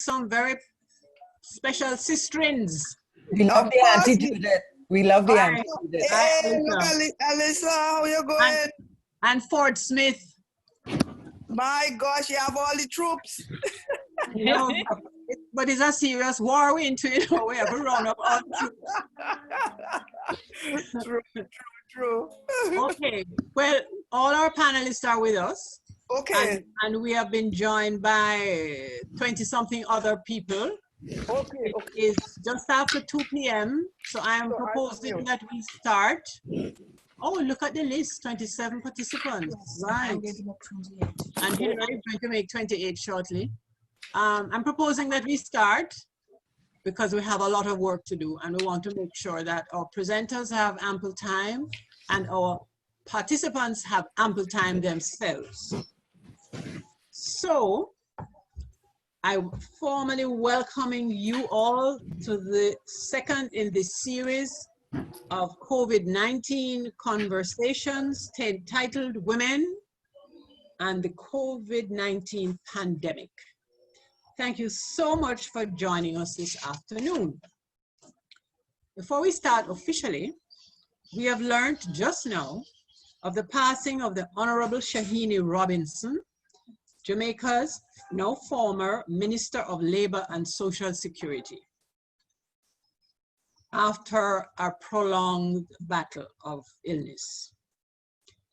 some very special Sistrens. We love the Auntie Judith. We love the Auntie Judith. Hey, look, Alyssa, how you going? And Ford Smith. My gosh, you have all the troops. No, but it's a serious war we into it. We have a round up all the troops. True. Okay, well, all our panelists are with us. Okay. And we have been joined by 20-something other people. Okay. It's just after 2 p.m. So I am proposing that we start. Oh, look at the list, 27 participants. Yes, right. I'm going to make 28. And Hilary is going to make 28 shortly. I'm proposing that we start because we have a lot of work to do and we want to make sure that our presenters have ample time and our participants have ample time themselves. So, I'm formally welcoming you all to the second in this series of COVID-19 conversations titled Women and the COVID-19 Pandemic. Thank you so much for joining us this afternoon. Before we start officially, we have learned just now of the passing of the Honorable Shahini Robinson, Jamaica's now former Minister of Labor and Social Security, after a prolonged battle of illness.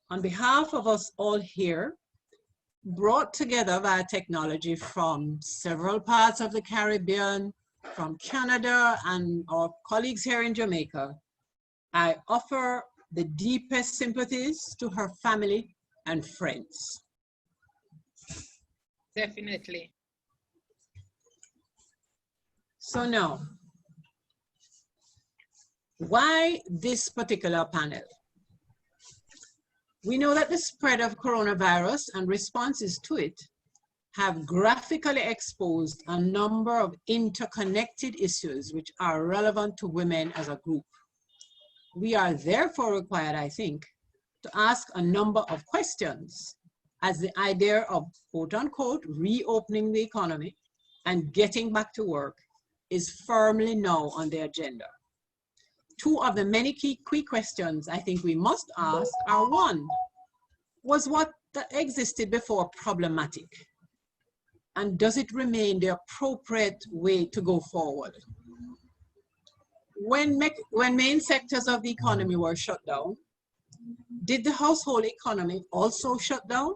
On behalf of us all here, brought together via technology from several parts of the Caribbean, from Canada and our colleagues here in Jamaica, I offer the deepest sympathies to her family and friends. Definitely. So now, why this particular panel? We know that the spread of coronavirus and responses to it have graphically exposed a number of interconnected issues which are relevant to women as a group. We are therefore required, I think, to ask a number of questions as the idea of quote unquote reopening the economy and getting back to work is firmly now on the agenda. Two of the many key questions I think we must ask are: one, was what existed before problematic? And does it remain the appropriate way to go forward? When main sectors of the economy were shut down, did the household economy also shut down?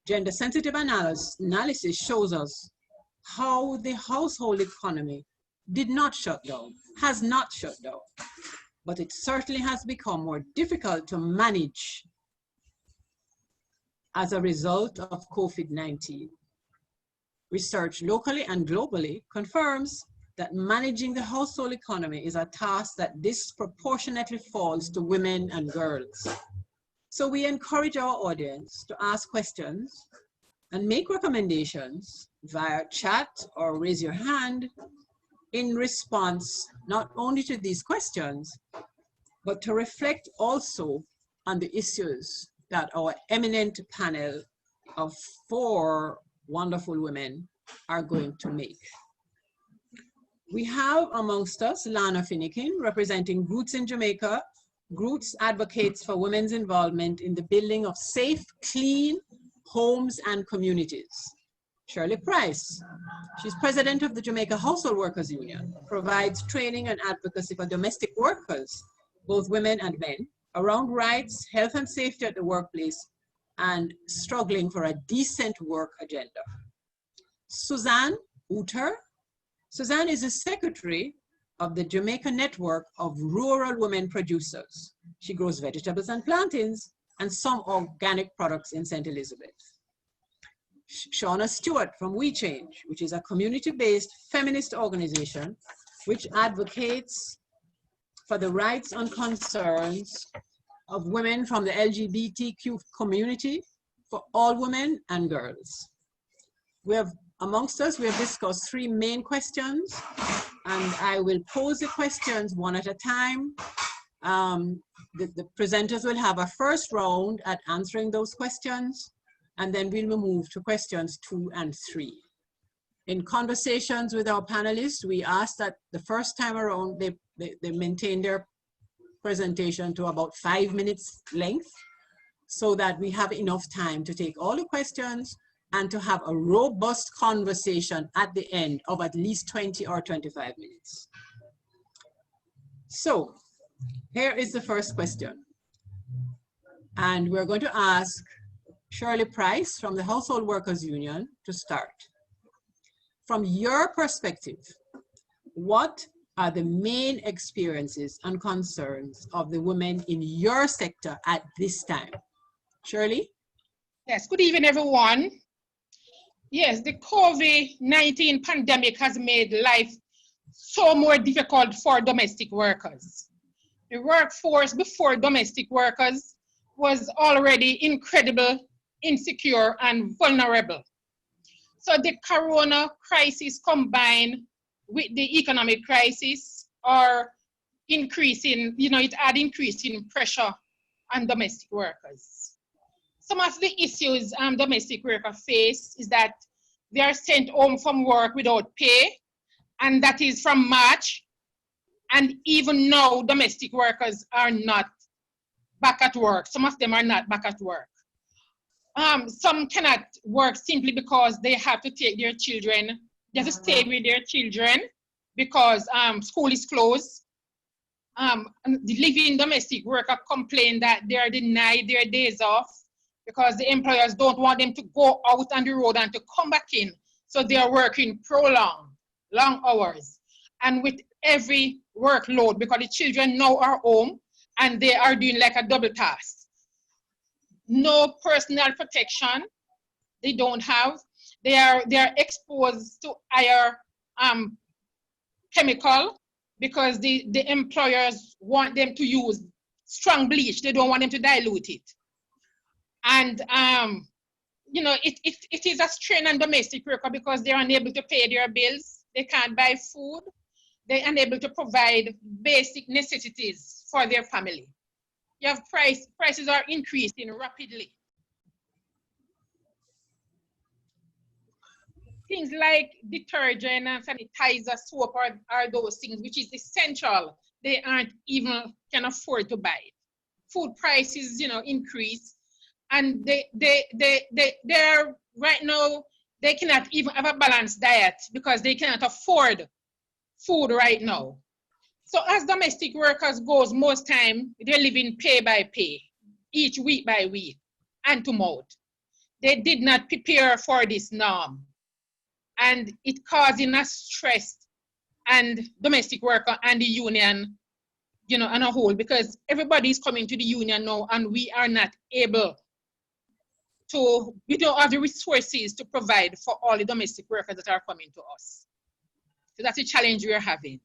Gender-sensitive analysis shows us how the household economy did not shut down, has not shut down, but it certainly has become more difficult to manage as a result of COVID-19. Research locally and globally confirms that managing the household economy is a task that disproportionately falls to women and girls. So we encourage our audience to ask questions and make recommendations via chat or raise your hand in response not only to these questions, but to reflect also on the issues that our eminent panel of 4 wonderful women are going to make. We have amongst us Lana Finkin, representing Groots in Jamaica. Groots advocates for women's involvement in the building of safe, clean homes and communities. Shirley Pryce, she's president of the Jamaica Household Workers Union, provides training and advocacy for domestic workers, both women and men, around rights, health and safety at the workplace, and struggling for a decent work agenda. Susanne Uter. Susanne is the secretary of the Jamaica Network of Rural Women Producers. She grows vegetables and plantains and some organic products in St. Elizabeth. Shawna Stewart from We Change, which is a community-based feminist organization which advocates for the rights and concerns of women from the LGBTQ community for all women and girls. Amongst us, we have discussed 3 main questions, and I will pose the questions one at a time. The presenters will have a first round at answering those questions, and then we will move to questions 2 and 3. In conversations with our panelists, we asked that the first time around, they maintain their presentation to about 5 minutes length so that we have enough time to take all the questions and to have a robust conversation at the end of at least 20 or 25 minutes. So here is the first question. And we're going to ask Shirley Pryce from the Household Workers Union to start. From your perspective, what are the main experiences and concerns of the women in your sector at this time? Shirley? Yes, good evening, everyone. Yes, the COVID-19 pandemic has made life so more difficult for domestic workers. The workforce before domestic workers was already incredible, insecure, and vulnerable. So the corona crisis combined with the economic crisis are increasing, it had increasing pressure on domestic workers. Some of the issues domestic workers face is that they are sent home from work without pay, and that is from March. And even now, domestic workers are not back at work. Some of them are not back at work. Some cannot work simply because they have to take their children, they have to stay with their children because school is closed. The living domestic worker complain that they are denied their days off because the employers don't want them to go out on the road and to come back in. So they are working prolonged, long hours. And with every workload, because the children now are home and they are doing like a double task. No personal protection, they don't have. They are exposed to higher chemical because the employers want them to use strong bleach. They don't want them to dilute it. And it is a strain on domestic worker because they're unable to pay their bills. They can't buy food. They're unable to provide basic necessities for their family. You have prices are increasing rapidly. Things like detergent and sanitizer, soap are those things which is essential. They can afford to buy it. Food prices, increase, and they're right now, they cannot even have a balanced diet because they cannot afford food right now. So as domestic workers goes, most time they're living pay by pay, each week by week, hand to mouth. They did not prepare for this norm. And it causing us stress and domestic worker and the union, on a whole, because everybody is coming to the union now and we are not able to, we don't have the resources to provide for all the domestic workers that are coming to us. So that's a challenge we're having.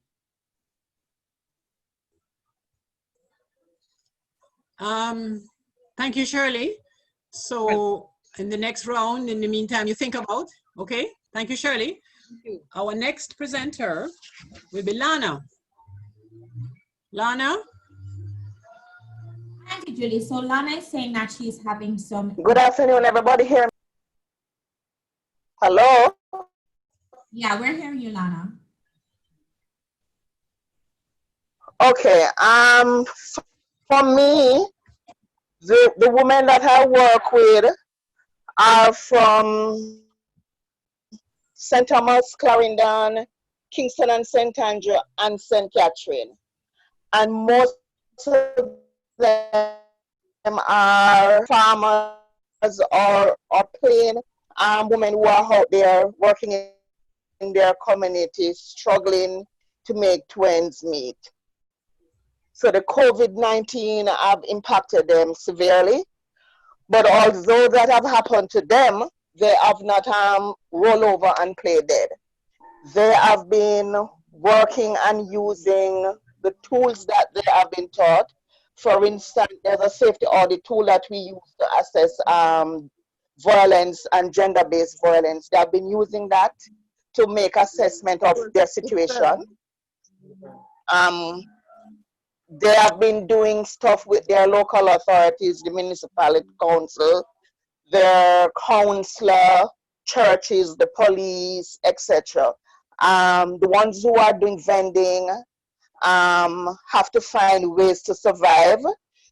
Thank you, Shirley. So in the next round, in the meantime, you think about, okay? Thank you, Shirley. Thank you. Our next presenter will be Lana. Lana? Thank you, Julie. So Lana is saying that she's having some... Good afternoon, everybody here. Hello? Yeah, we're hearing you, Lana. Okay, for me, the women that I work with are from St. Thomas, Clarendon, Kingston and St. Andrew and St. Catherine. And most of them are farmers or plain women who are out there working in their communities, struggling to make ends meet. So the COVID-19 have impacted them severely, but although that have happened to them, they have not rolled over and played dead. They have been working and using the tools that they have been taught. For instance, there's a safety audit tool that we use to assess violence and gender-based violence. They have been using that to make assessment of their situation. They have been doing stuff with their local authorities, the municipality council, their counselor, churches, the police, etc. The ones who are doing vending have to find ways to survive.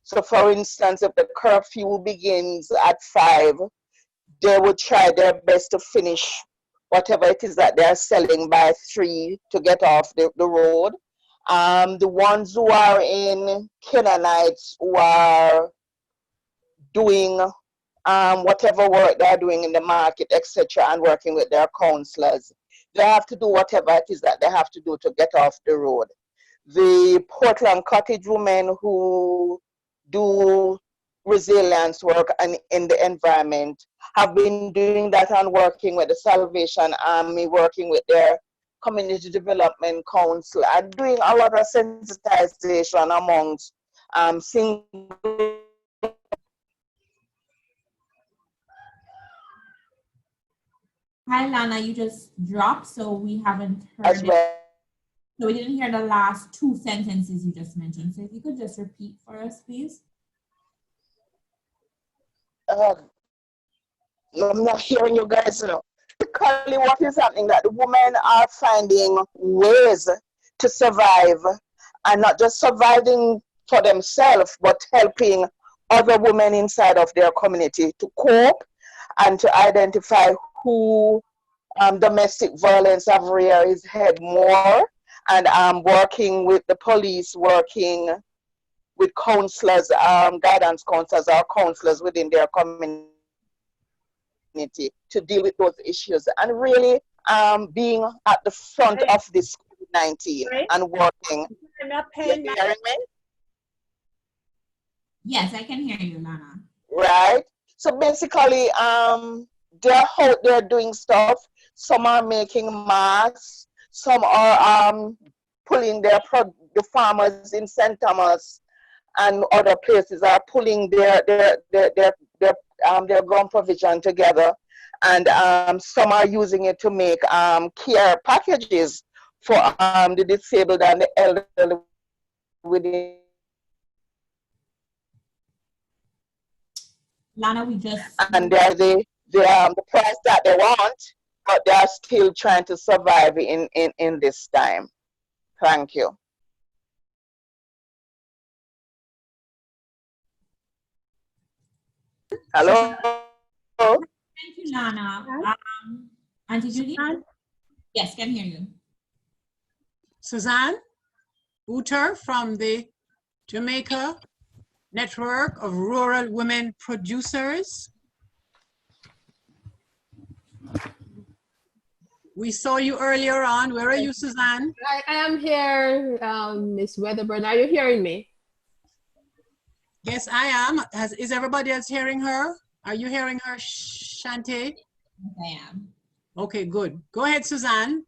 So for instance, if the curfew begins at 5, they would try their best to finish whatever it is that they're selling by 3 to get off the road. The ones who are in Canaanites who are doing whatever work they're doing in the market, etc., and working with their counselors, they have to do whatever it is that they have to do to get off the road. The Portland cottage women who do resilience work and in the environment have been doing that and working with the Salvation Army, working with their community development council, and doing a lot of sensitization amongst single. Hi, Lana, you just dropped, so we haven't heard As well. So we didn't hear the last 2 sentences you just mentioned. So if you could just repeat for us, please. I'm not hearing you guys now. Basically, what is happening that the women are finding ways to survive, and not just surviving for themselves, but helping other women inside of their community to cope and to identify who domestic violence have reared its head more, and working with the police, working with counselors, guidance counselors or counselors within their community to deal with those issues, and really being at the front of this COVID-19 and working. You hearing me? Yes, I can hear you, Lana. Right. So basically, they're out there doing stuff. Some are making masks. Some are pulling the farmers in St. Thomas and other places are pulling their ground provision together, and some are using it to make care packages for the disabled and the elderly within. Lana, we just... And they're the price that they want, but they are still trying to survive in this time. Thank you. Hello? Thank you, Lana. Auntie Judy? Yes, can hear you. Susanne Uter from the Jamaica Network of Rural Women Producers. We saw you earlier on. Where are you, Susanne? I am here, Miss Wedderburn. Are you hearing me? Yes, I am. Is everybody else hearing her? Are you hearing her, Shante? Yes, I am. Okay, good. Go ahead, Susanne.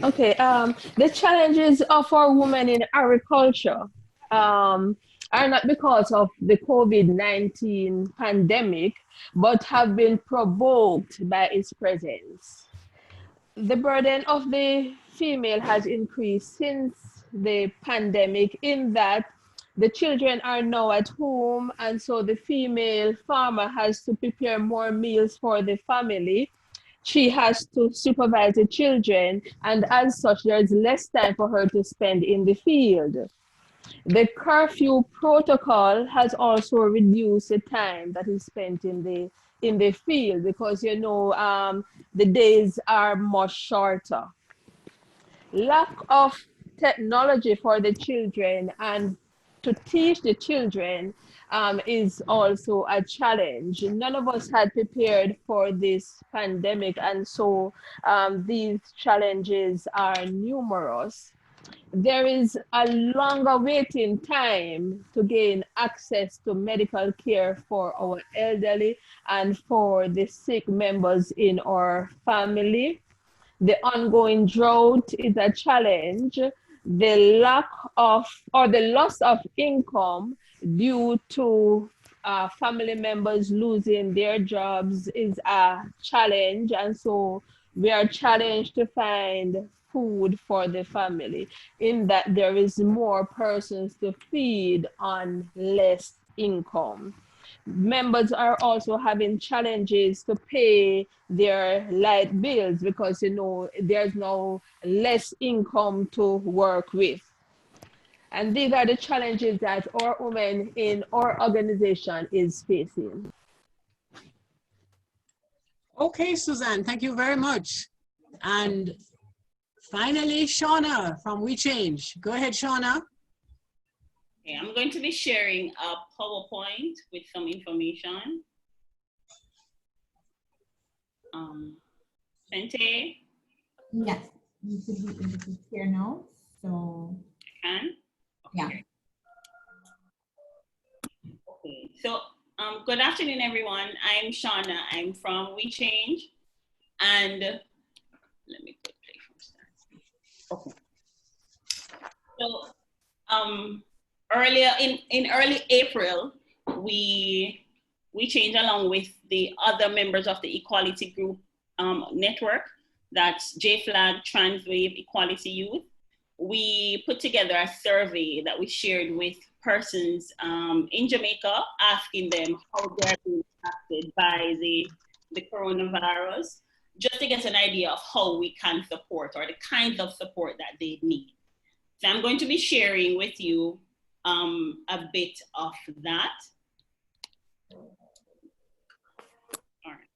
Okay. The challenges of our women in agriculture are not because of the COVID-19 pandemic, but have been provoked by its presence. The burden of the female has increased since the pandemic, in that the children are now at home, and so the female farmer has to prepare more meals for the family. She has to supervise the children, and as such, there's less time for her to spend in the field. The curfew protocol has also reduced the time that is spent in the field, because you know the days are much shorter. Lack of technology for the children and to teach the children is also a challenge. None of us had prepared for this pandemic, and so these challenges are numerous. There is a longer waiting time to gain access to medical care for our elderly and for the sick members in our family. The ongoing drought is a challenge. The lack of or the loss of income due to family members losing their jobs is a challenge, and so we are challenged to find food for the family, in that there is more persons to feed on less income. members are also having challenges to pay their light bills because, you know, there's now less income to work with. And these are the challenges that our women in our organization is facing. Okay, Susanne, thank you very much. And finally, Shawna from We Change. Go ahead, Shawna. Okay, I'm going to be sharing a PowerPoint with some information. Sente? Yes, you should be able to share now. So, Can? yeah. Okay, so good afternoon, everyone. I'm Shawna. I'm from We Change. And let me put play from start. Okay. So earlier in early April, we changed along with the other members of the Equality Group network, that's JFLAG, Transwave, Equality Youth. We put together a survey that we shared with persons in Jamaica, asking them how they're being impacted by the coronavirus, just to get an idea of how we can support or the kinds of support that they need. So I'm going to be sharing with you a bit of that. All right.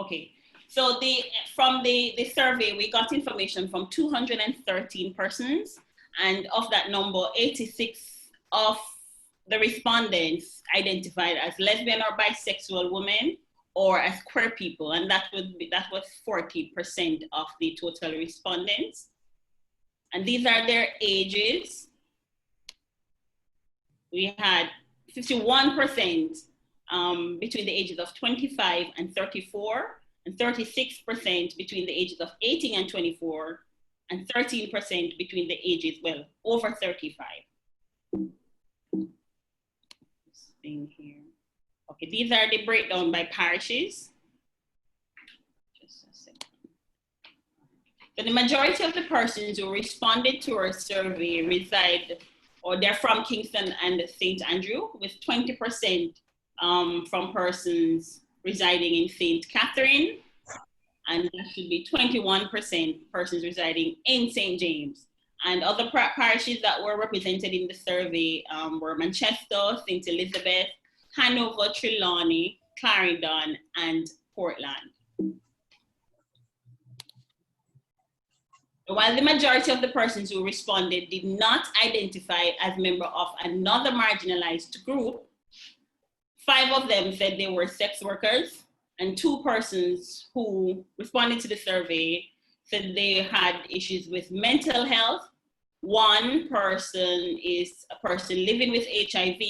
Okay, so from the survey, we got information from 213 persons, and of that number, 86 of the respondents identified as lesbian or bisexual women or as queer people, and that was 40% of the total respondents. And these are their ages. We had 51% between the ages of 25 and 34, and 36% between the ages of 18 and 24, and 13% between the ages, well, over 35. This thing here. Okay, these are the breakdown by parishes. Just a second. So the majority of the persons who responded to our survey reside, or they're from Kingston and St. Andrew, with 20% from persons residing in St. Catherine, and that should be 21% persons residing in St. James. And other parishes that were represented in the survey were Manchester, St. Elizabeth, Hanover, Trelawney, Clarendon, and Portland. While the majority of the persons who responded did not identify as member of another marginalized group, 5 of them said they were sex workers, and 2 persons who responded to the survey said they had issues with mental health. 1 person is a person living with HIV,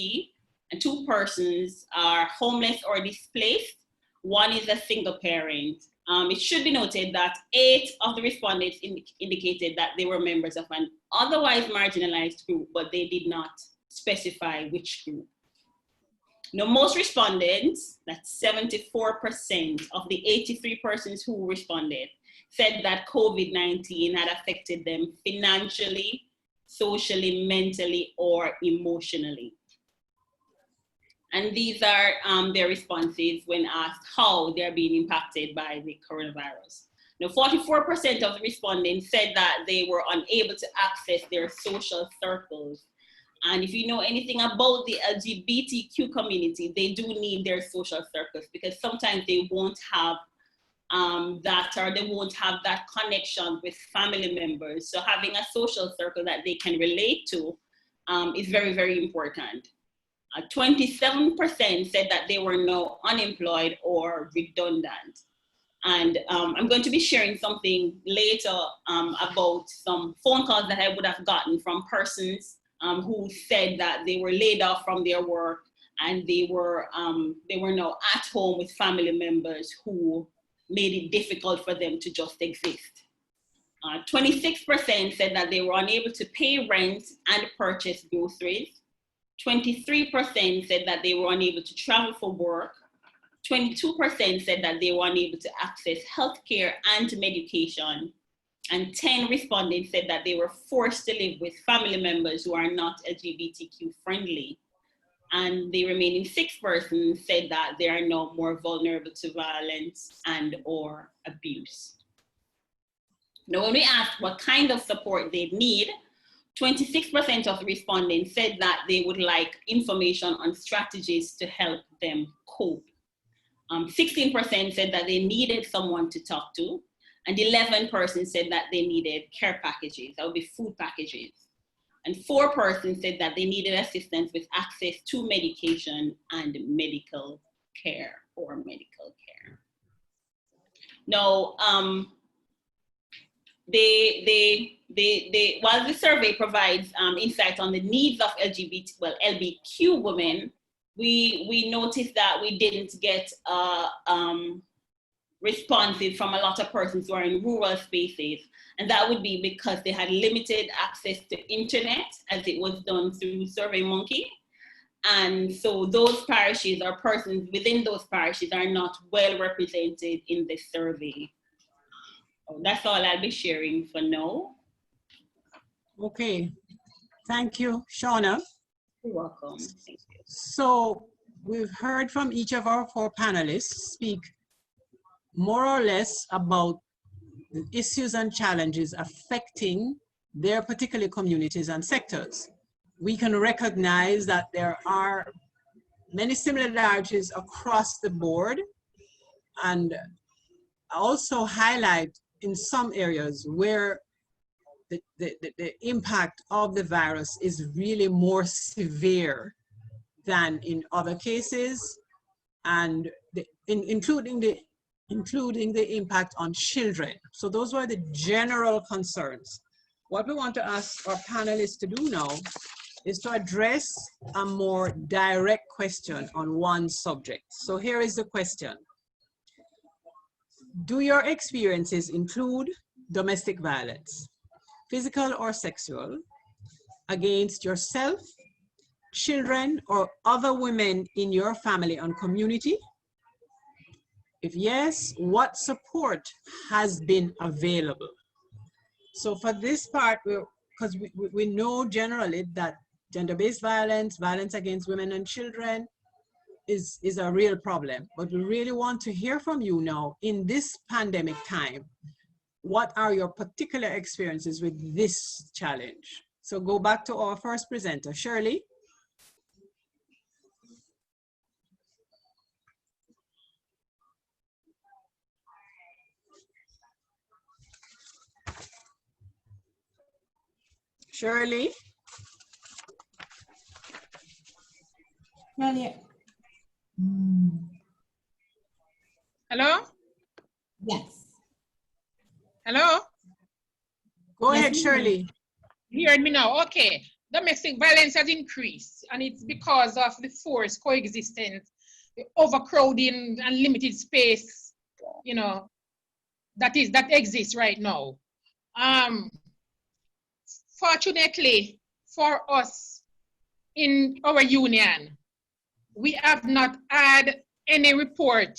and 2 persons are homeless or displaced. 1 is a single parent. It should be noted that 8 of the respondents indicated that they were members of an otherwise marginalized group, but they did not specify which group. Now, most respondents, that's 74% of the 83 persons who responded, said that COVID-19 had affected them financially, socially, mentally, or emotionally. And these are their responses when asked how they're being impacted by the coronavirus. Now, 44% of the respondents said that they were unable to access their social circles. And if you know anything about the LGBTQ community, they do need their social circles because sometimes they won't have that, or they won't have that connection with family members. So having a social circle that they can relate to is very, very important. 27% said that they were now unemployed or redundant. And I'm going to be sharing something later about some phone calls that I would have gotten from persons who said that they were laid off from their work and they were now at home with family members who made it difficult for them to just exist. 26% said that they were unable to pay rent and purchase groceries. 23% said that they were unable to travel for work. 22% said that they were unable to access healthcare and medication. and 10 respondents said that they were forced to live with family members who are not LGBTQ friendly. And the remaining 6 persons said that they are now more vulnerable to violence and or abuse. Now, when we asked what kind of support they need, 26% of respondents said that they would like information on strategies to help them cope. 16% said that they needed someone to talk to, and 11% said that they needed care packages, that would be food packages. And 4% said that they needed assistance with access to medication and medical care or medical care. Now, while the survey provides insight on the needs of LBQ women, we noticed that we didn't get responses from a lot of persons who are in rural spaces. And that would be because they had limited access to internet, as it was done through SurveyMonkey. And so those parishes or persons within those parishes are not well represented in the survey. So that's all I'll be sharing for now. Okay, thank you, Shawna. You're welcome. Thank you. So we've heard from each of our 4 panelists speak more or less about the issues and challenges affecting their particular communities and sectors. We can recognize that there are many similarities across the board, and also highlight in some areas where the impact of the virus is really more severe than in other cases, and including the impact on children. So those were the general concerns. What we want to ask our panelists to do now is to address a more direct question on one subject. So here is the question. Do your experiences include domestic violence, physical or sexual, against yourself, children, or other women in your family and community? If yes, what support has been available? So for this part, because we know generally that gender-based violence, violence against women and children is a real problem, but we really want to hear from you now in this pandemic time. What are your particular experiences with this challenge? So go back to our first presenter, Shirley. Shirley? Shirley. Hello? Yes. Hello? Go ahead, Shirley. You heard me now? Okay. Domestic violence has increased, and it's because of the forced coexistence, the overcrowding and limited space, you know, that exists right now. Fortunately for us in our union, we have not had any report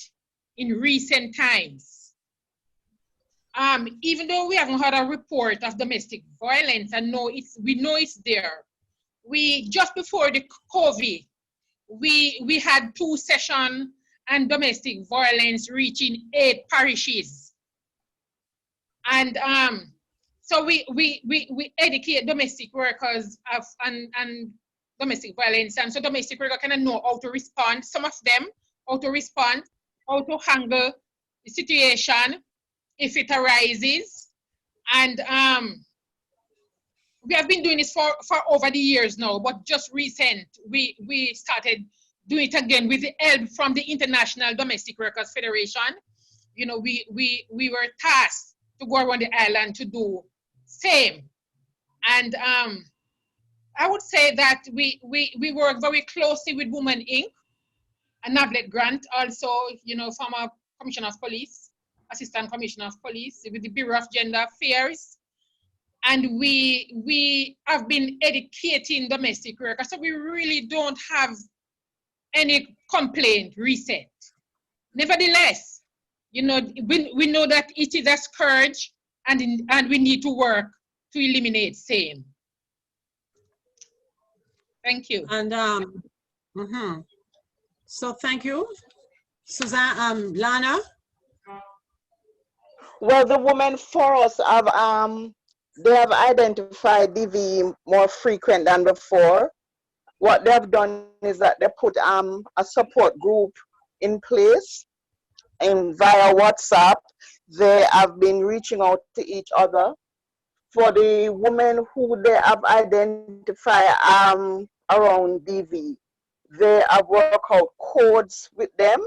in recent times. Even though we haven't had a report of domestic violence, and we know it's there. Just before the COVID, we had 2 sessions and domestic violence reaching 8 parishes. And so we educate domestic workers and domestic violence, and so domestic workers kind of know how to respond. Some of them how to respond, how to handle the situation if it arises. And we have been doing this for over the years now, but just recent we started doing it again with the help from the International Domestic Workers Federation. You know, we were tasked to go around the island to do same. And I would say that we work very closely with Women Inc. and Navlet Grant, also, you know, former Commissioner of Police, Assistant Commissioner of Police, with the Bureau of Gender Affairs. And we have been educating domestic workers, so we really don't have any complaint recent. Nevertheless, you know, we know that it is a scourge and we need to work to eliminate same. Thank you. And so thank you, Susanne. Lana. Well, the women for us have they have identified DV more frequent than before. What they have done is that they put a support group in place, and via WhatsApp they have been reaching out to each other. For the women who they have identified around DV, they have worked out codes with them.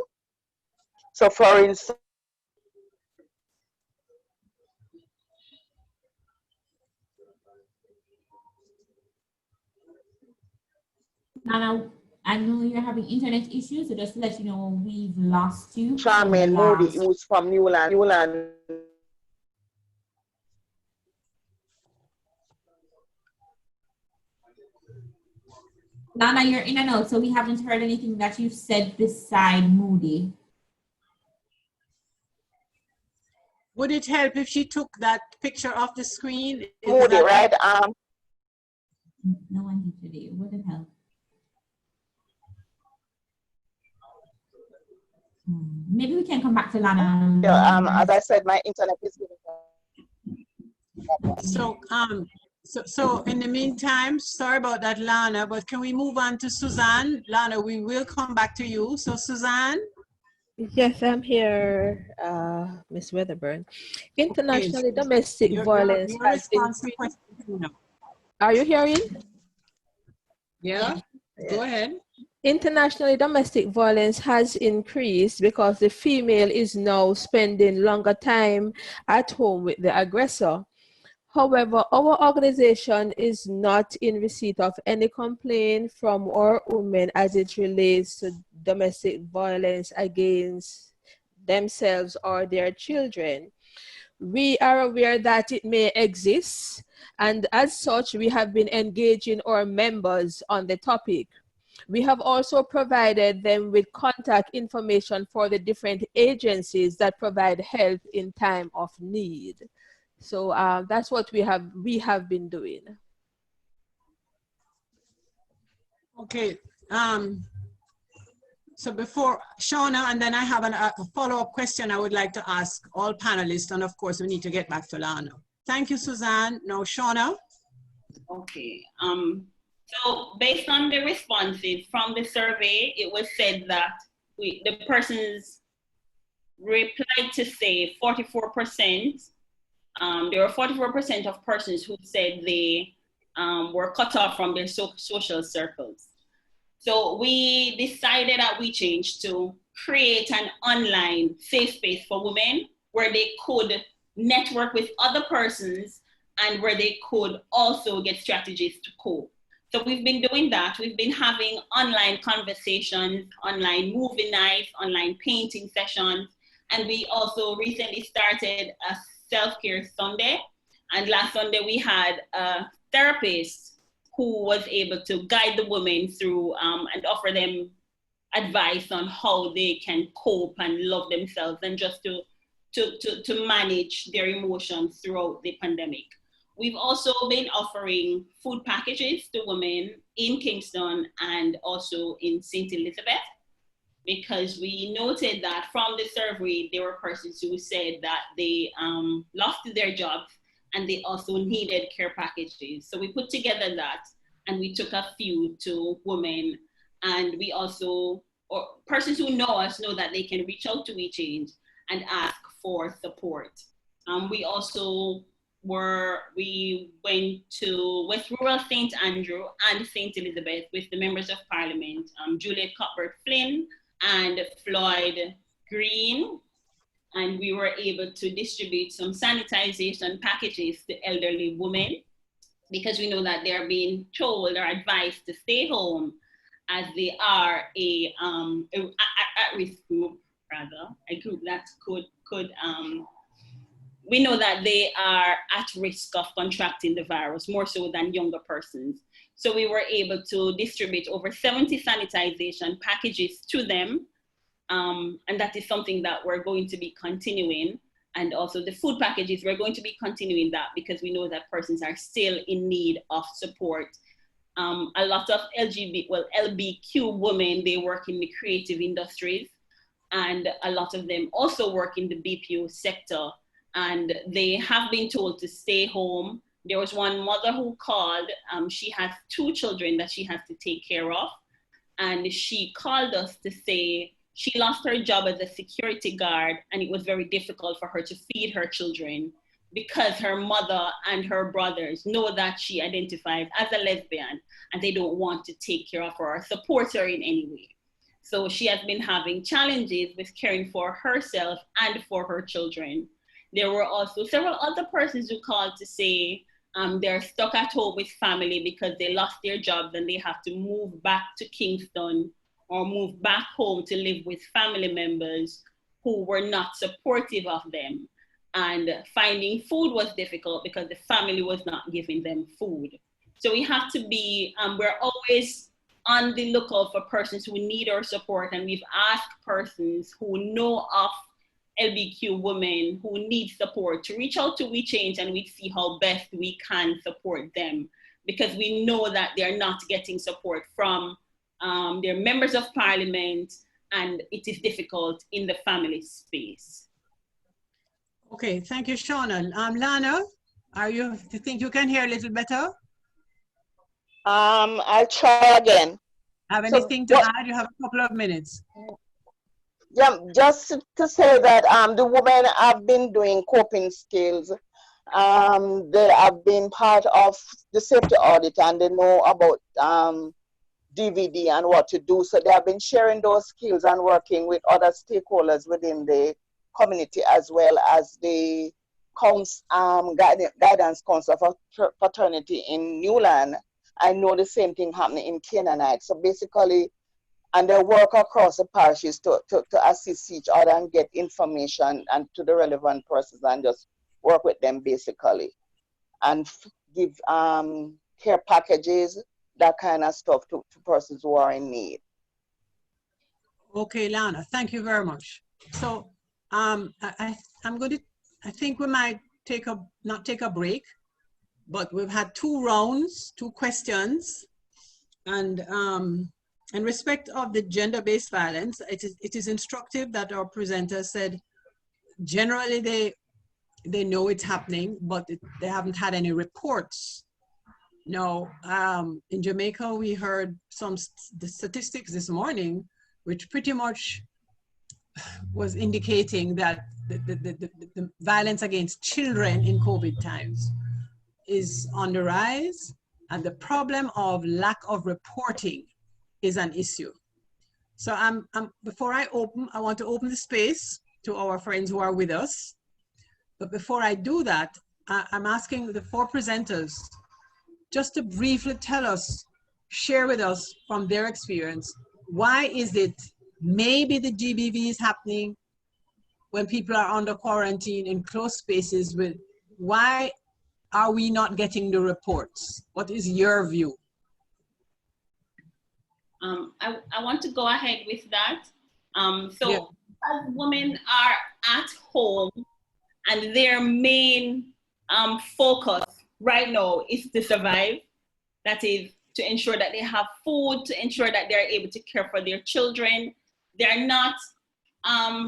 So for instance, Nana, I know you're having internet issues, so just to let you know, we've lost you. Charmaine Moody, who's from Newland. Lana, you're in and out, so we haven't heard anything that you've said beside Moody. Would it help if she took that picture off the screen? Moody, right? No one did today. It wouldn't help. Maybe we can come back to Lana. Yeah, as I said, my internet is good. So in the meantime, sorry about that, Lana, but can we move on to Susanne? Lana, we will come back to you. So Susanne? Yes, I'm here, Miss Wedderburn. Internationally, domestic violence has been... Are you hearing? Yeah, go ahead. Internationally, domestic violence has increased because the female is now spending longer time at home with the aggressor. However, our organization is not in receipt of any complaint from our women as it relates to domestic violence against themselves or their children. We are aware that it may exist, and as such, we have been engaging our members on the topic. We have also provided them with contact information for the different agencies that provide help in time of need. So that's what we have been doing. Okay. So before Shawna, and then I have a follow-up question I would like to ask all panelists, and of course we need to get back to Lana. Thank you, Susanne. Now, Shawna. Okay. So based on the responses from the survey, it was said that the persons replied to say 44%. There were 44% of persons who said they were cut off from their social circles. So we decided at We Change to create an online safe space for women where they could network with other persons and where they could also get strategies to cope. So we've been doing that. We've been having online conversations, online movie nights, online painting sessions, and we also recently started a Self-Care Sunday. And last Sunday we had a therapist who was able to guide the women through and offer them advice on how they can cope and love themselves and just to manage their emotions throughout the pandemic. We've also been offering food packages to women in Kingston and also in St. Elizabeth, because we noted that from the survey, there were persons who said that they lost their jobs and they also needed care packages. So we put together that and we took a few to women, and we also, or persons who know us know that they can reach out to We Change and ask for support. We also we went to West Rural St. Andrew and St. Elizabeth with the members of Parliament, Juliet Cuthbert-Flynn and Floyd Green, and we were able to distribute some sanitization packages to elderly women because we know that they're being told or advised to stay home as they are a at-risk group, rather, a group that could we know that they are at risk of contracting the virus more so than younger persons. So we were able to distribute over 70 sanitization packages to them. And that is something that we're going to be continuing. and also the food packages. We're going to be continuing that because we know that persons are still in need of support. A lot of LBQ women, they work in the creative industries, and a lot of them also work in the BPO sector, and they have been told to stay home. There was one mother who called. She has 2 children that she has to take care of, and she called us to say she lost her job as a security guard, and it was very difficult for her to feed her children because her mother and her brothers know that she identifies as a lesbian, and they don't want to take care of her or support her in any way. So she has been having challenges with caring for herself and for her children. There were also several other persons who called to say they're stuck at home with family because they lost their jobs and they have to move back to Kingston or move back home to live with family members who were not supportive of them. And finding food was difficult because the family was not giving them food. So we have to be, we're always on the lookout for persons who need our support, and we've asked persons who know of LBQ women who need support to reach out to We Change, and we see how best we can support them, because we know that they're not getting support from their members of parliament, and it is difficult in the family space. Okay, thank you, Shawna. Lana, do you think you can hear a little better? I'll try again. Have anything to add? You have a couple of minutes. Yeah, just to say that the women have been doing coping skills. They have been part of the safety audit, and they know about DVD and what to do. So they have been sharing those skills and working with other stakeholders within the community, as well as the guidance council for fraternity in Newland. I know the same thing happening in Canaanite. So basically, and they work across the parishes to assist each other and get information and to the relevant persons and just work with them basically. And give care packages, that kind of stuff to persons who are in need. Okay, Lana, thank you very much. So I think we might not take a break, but we've had 2 rounds, 2 questions, and in respect of the gender-based violence, it is instructive that our presenter said generally they know it's happening, but they haven't had any reports. Now, in Jamaica, we heard the statistics this morning, which pretty much was indicating that the violence against children in COVID times is on the rise, and the problem of lack of reporting is an issue. So before I want to open the space to our friends who are with us. But before I do that, I'm asking the 4 presenters just to briefly tell us, share with us from their experience, why is it maybe the GBV is happening when people are under quarantine in close spaces? Why are we not getting the reports? What is your view? I want to go ahead with that. Yeah. As women are at home and their main focus right now is to survive, that is to ensure that they have food, to ensure that they're able to care for their children. They're not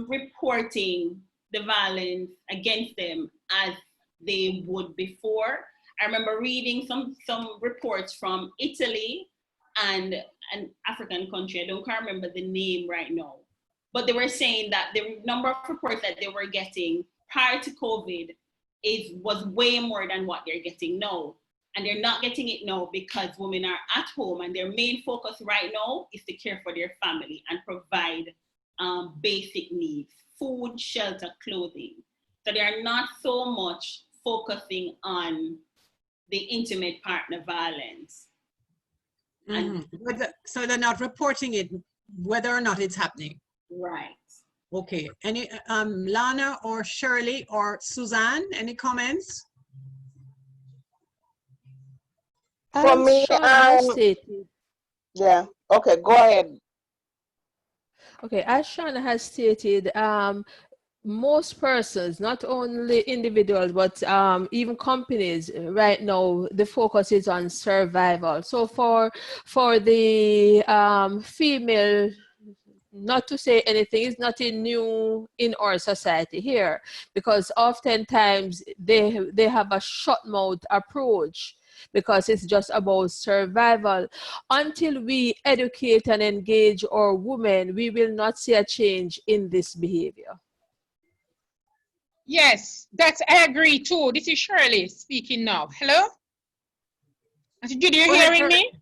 reporting the violence against them as they would before. I remember reading some reports from Italy and an African country. I don't quite remember the name right now, but they were saying that the number of reports that they were getting prior to COVID was way more than what they're getting now. And they're not getting it now because women are at home and their main focus right now is to care for their family and provide basic needs, food, shelter, clothing. So they are not so much focusing on the intimate partner violence. Mm-hmm. So they're not reporting it, whether or not it's happening. Right. Okay. Any Lana or Shirley or Susanne, any comments? For me, yeah. Okay, go ahead. Okay, as Shawna has stated, most persons, not only individuals, but even companies right now, the focus is on survival. So for the female, not to say anything, is nothing new in our society here, because oftentimes they have a shut mouth approach because it's just about survival. Until we educate and engage our women, we will not see a change in this behavior. Yes, I agree too. This is Shirley speaking now. Hello? Auntie Judy, you hearing me?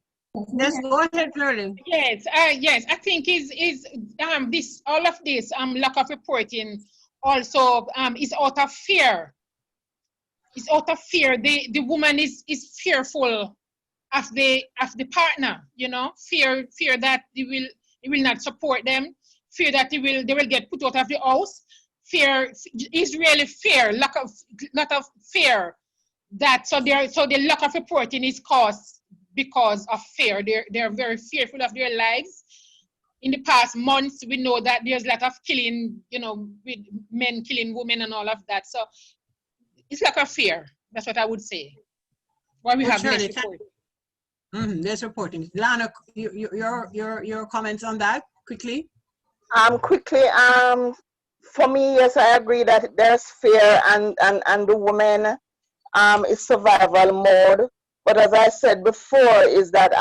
Yes, go ahead, Shirley. Yes, yes. I think this all of this lack of reporting also is out of fear. It's out of fear. The woman is fearful of the partner, you know, fear that he will not support them, fear that they will get put out of the house. Fear is really fear, lot of fear. That so the lack of reporting is caused because of fear. They're very fearful of their lives. In the past months, we know that there's a lot of killing, you know, with men killing women and all of that. So it's lack of fear. That's what I would say. Why we have less reporting. Less reporting. Lana, your comments on that quickly. Quickly. For me, yes, I agree that there's fear and the woman is survival mode. But as I said before, is that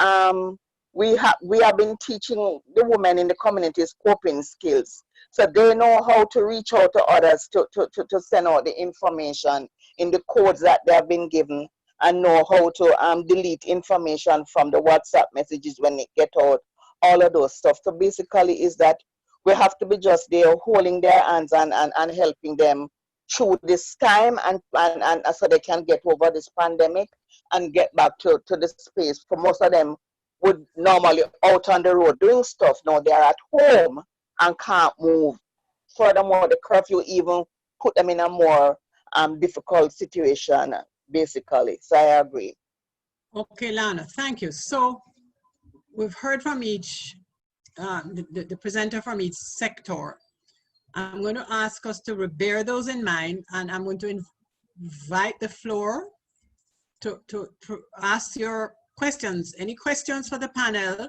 we have been teaching the women in the communities coping skills, so they know how to reach out to others to send out the information in the codes that they have been given, and know how to delete information from the WhatsApp messages when it get out, all of those stuff. So basically is that we have to be just there holding their hands and helping them through this time and so they can get over this pandemic and get back to the space. For most of them would normally out on the road doing stuff. Now they're at home and can't move. Furthermore, the curfew even put them in a more difficult situation, basically. So I agree. Okay, Lana, thank you. So we've heard from each, the presenter from each sector. I'm going to ask us to bear those in mind, and I'm going to invite the floor to ask your questions. Any questions for the panel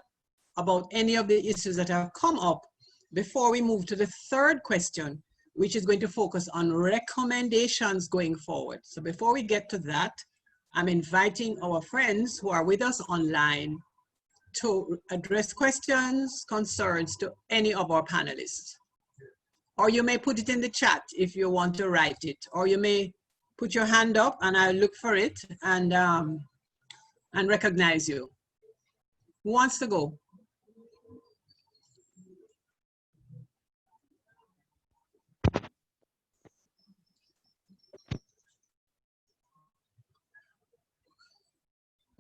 about any of the issues that have come up before we move to the third question, which is going to focus on recommendations going forward. So before we get to that, I'm inviting our friends who are with us online to address questions, concerns to any of our panelists. Or you may put it in the chat if you want to write it, or you may put your hand up and I'll look for it and recognize you. Who wants to go?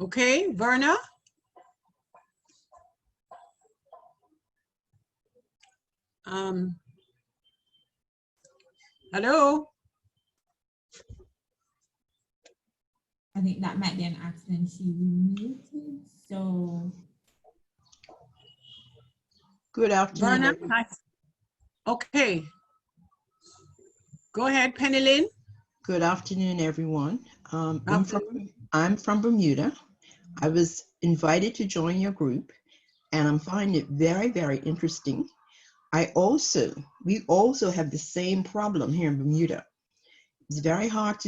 Okay, Verna? Hello? I think that might be an accident. She muted, so. Good afternoon. Verna, okay. Go ahead, Penny Lynn. Good afternoon, everyone. I'm from Bermuda. I was invited to join your group, and I'm finding it very, very interesting. We also have the same problem here in Bermuda. It's very hard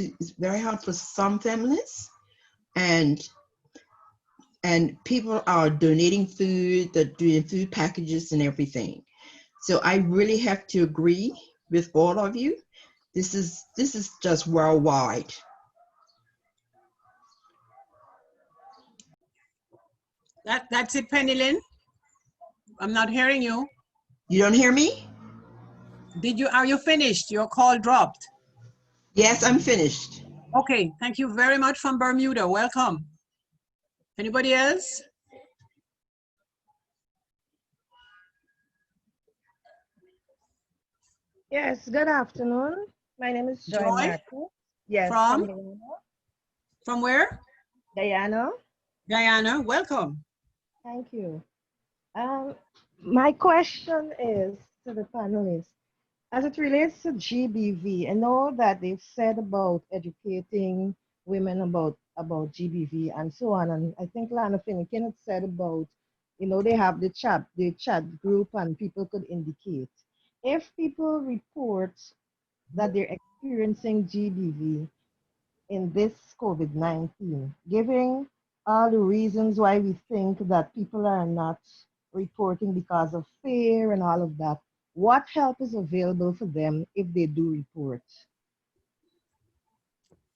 for some families, and people are donating food, they're doing food packages and everything. So I really have to agree with all of you. This is just worldwide. That's it, Penny Lynn. I'm not hearing you. You don't hear me? Are you finished? Your call dropped. Yes, I'm finished. Okay, thank you very much from Bermuda. Welcome. Anybody else? Yes, good afternoon. My name is Joy Martin. Yes, from Guyana. From where? Guyana. Guyana, welcome. Thank you. My question is to the panelists. As it relates to GBV, I know that they've said about educating women about GBV and so on. And I think Lana Finkin had said about, they have the chat group and people could indicate. If people report that they're experiencing GBV in this COVID-19, giving all the reasons why we think that people are not reporting because of fear and all of that, what help is available for them if they do report?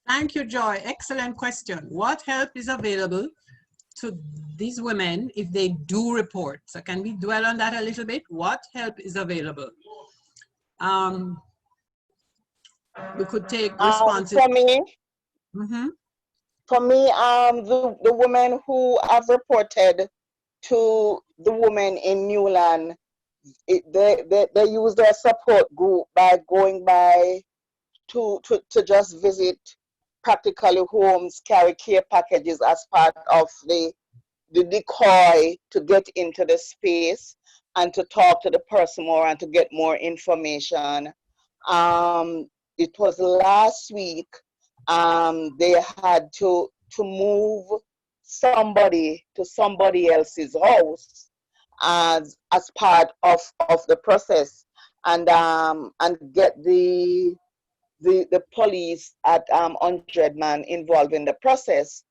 Thank you, Joy. Excellent question. What help is available to these women if they do report? So can we dwell on that a little bit? What help is available? We could take responsibility. For me, the women who have reported to the women in Newland, they use their support group by going by to just visit practically homes, carry care packages as part of the decoy to get into the space and to talk to the person more and to get more information. It was last week, they had to move somebody to somebody else's house as part of the process, and get the police at 100 man involved in the process.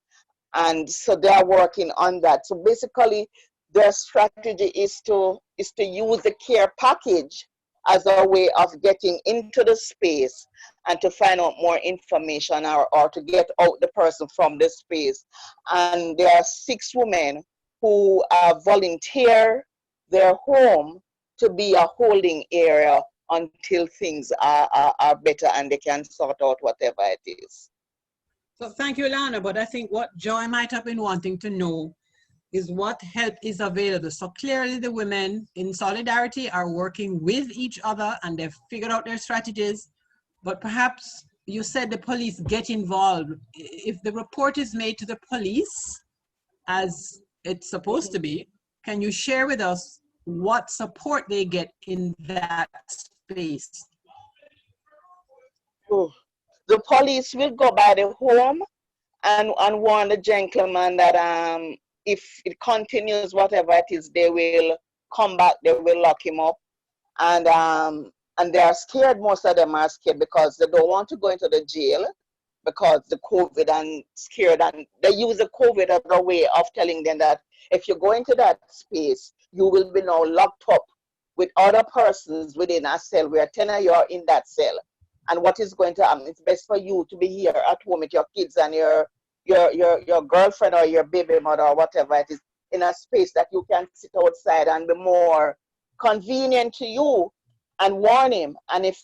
And so they are working on that. So basically their strategy is to use the care package as a way of getting into the space and to find out more information or to get out the person from the space. And there are 6 women who volunteer their home to be a holding area until things are better and they can sort out whatever it is. So thank you, Lana, but I think what Joy might have been wanting to know is what help is available. So clearly the women in Solidarity are working with each other and they've figured out their strategies, but perhaps you said the police get involved. If the report is made to the police, as it's supposed to be, can you share with us what support they get in that space? Oh, the police will go by the home and warn the gentleman that if it continues, whatever it is, they will come back, they will lock him up. And they are scared, most of them are scared because they don't want to go into the jail because the COVID and scared, and they use the COVID as a way of telling them that if you go into that space, you will be now locked up with other persons within a cell where 10 of you are in that cell. And what is going to happen? It's best for you to be here at home with your kids and your girlfriend or your baby mother or whatever it is, in a space that you can sit outside and be more convenient to you, and warn him. And if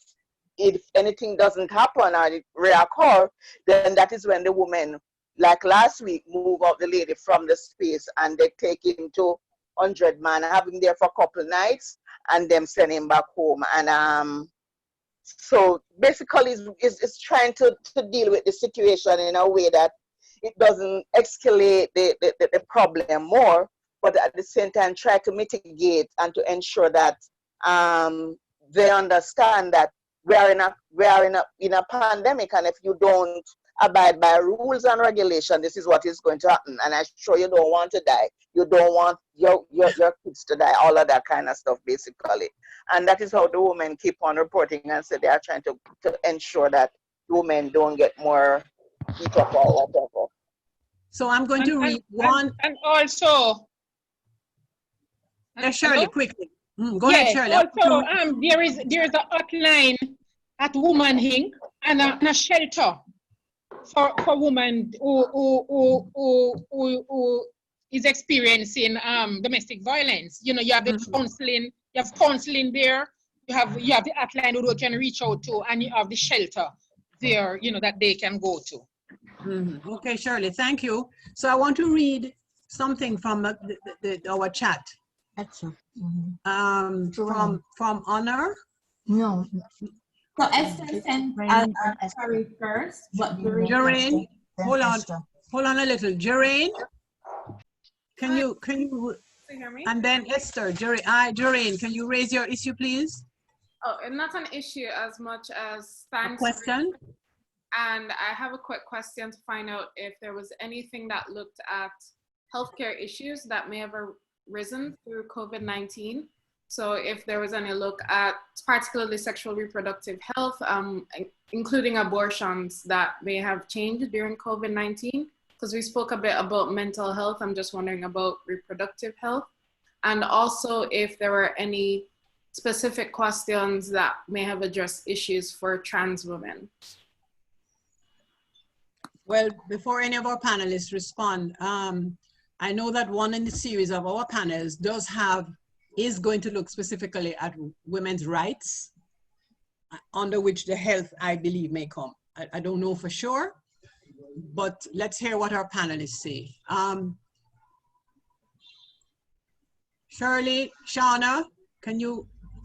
anything doesn't happen or it reoccur, then that is when the women, like last week, move out the lady from the space and they take him to 100 man, have him there for a couple nights and then send him back home. And so basically it's trying to deal with the situation in a way that it doesn't escalate the problem more, but at the same time try to mitigate and to ensure that they understand that we are in a pandemic, and if you don't abide by rules and regulation, this is what is going to happen. And I'm sure you don't want to die. You don't want your kids to die, all of that kind of stuff, basically. And that is how the women keep on reporting and say they are trying to ensure that women don't get more beat up or whatever. So I'm going to read one. And also, Shirley, quickly. Go ahead, Shirley. Also, there is a hotline at Woman Inc. and a shelter for women who is experiencing domestic violence. You know, you have the counseling, there. You have the hotline who they can reach out to, and you have the shelter there, you know, that they can go to. Okay, Shirley, thank you. So I want to read something from our chat. Excellent. From Honor. No. So Esther sent sorry first, but Jeraine, hold on a little. Jeraine, can you hear me? And then Esther, Jeraine, can you raise your issue, please? Oh, and not an issue as much as thanks. Question? And I have a quick question to find out if there was anything that looked at healthcare issues that may have arisen through COVID-19. So if there was any look at particularly sexual reproductive health, including abortions that may have changed during COVID-19, because we spoke a bit about mental health. I'm just wondering about reproductive health. And also if there were any specific questions that may have addressed issues for trans women. Well, before any of our panelists respond, I know that one in the series of our panels is going to look specifically at women's rights, under which the health, I believe, may come. I don't know for sure, but let's hear what our panelists say. Shirley, Shawna,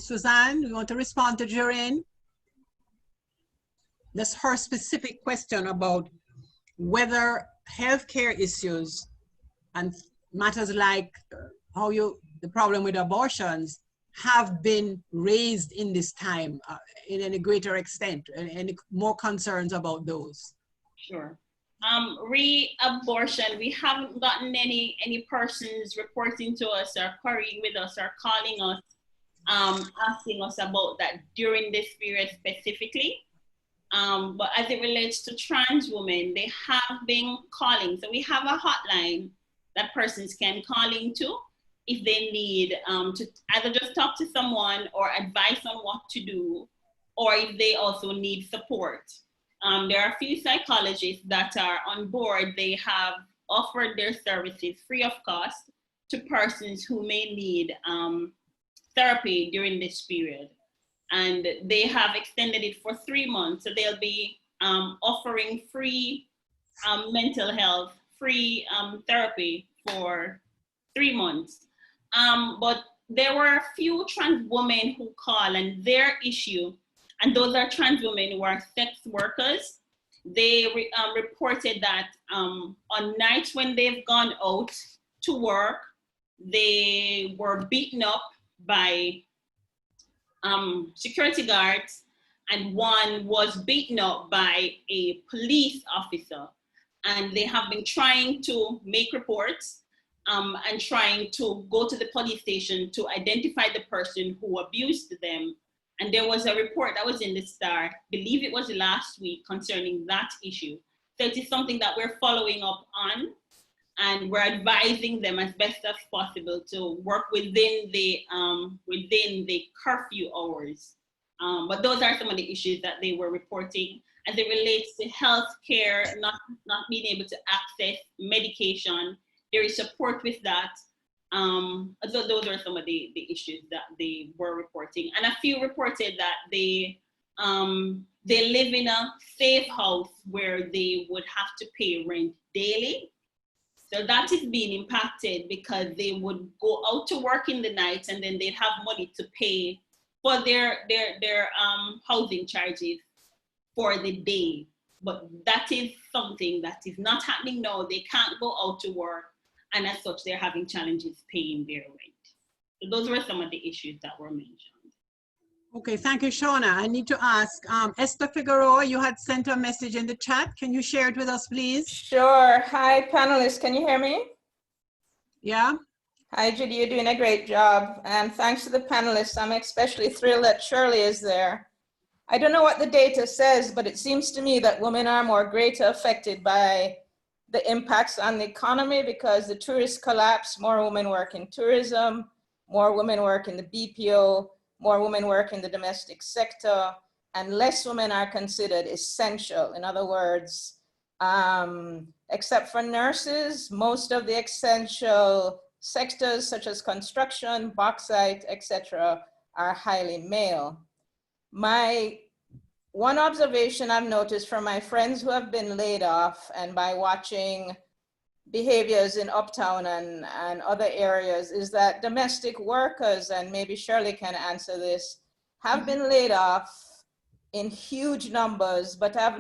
Susanne, you want to respond to Joreen? That's her specific question about whether healthcare issues and matters like the problem with abortions have been raised in this time in any greater extent, any more concerns about those? Sure. Re-abortion, we haven't gotten any persons reporting to us or querying with us or calling us, asking us about that during this period specifically. But as it relates to trans women, they have been calling. So we have a hotline that persons can call into if they need to either just talk to someone or advice on what to do, or if they also need support. There are a few psychologists that are on board. They have offered their services free of cost to persons who may need therapy during this period. And they have extended it for 3 months. So they'll be offering free mental health, free therapy for 3 months. But there were a few trans women who call, and their issue, and those are trans women who are sex workers, they reported that on nights when they've gone out to work, they were beaten up by security guards, and one was beaten up by a police officer. And they have been trying to make reports and trying to go to the police station to identify the person who abused them. And there was a report that was in the Star, I believe it was last week, concerning that issue. So it is something that we're following up on, and we're advising them as best as possible to work within the curfew hours. But those are some of the issues that they were reporting as it relates to healthcare, not being able to access medication. There is support with that. So those are some of the issues that they were reporting. And a few reported that they live in a safe house where they would have to pay rent daily. So that is being impacted because they would go out to work in the night and then they'd have money to pay for their housing charges for the day. But that is something that is not happening now. They can't go out to work, and as such, they're having challenges paying their rent. So those were some of the issues that were mentioned. Okay, thank you, Shawna. I need to ask, Esther Figueroa, you had sent a message in the chat. Can you share it with us, please? Sure. Hi, panelists. Can you hear me? Yeah. Hi, Judy. You're doing a great job. And thanks to the panelists. I'm especially thrilled that Shirley is there. I don't know what the data says, but it seems to me that women are more greater affected by the impacts on the economy because the tourist collapse, more women work in tourism, more women work in the BPO, more women work in the domestic sector, and less women are considered essential. In other words, except for nurses, most of the essential sectors such as construction, bauxite, etc., are highly male. My one observation I've noticed from my friends who have been laid off and by watching behaviors in Uptown and other areas is that domestic workers, and maybe Shirley can answer this, have been laid off in huge numbers, but I've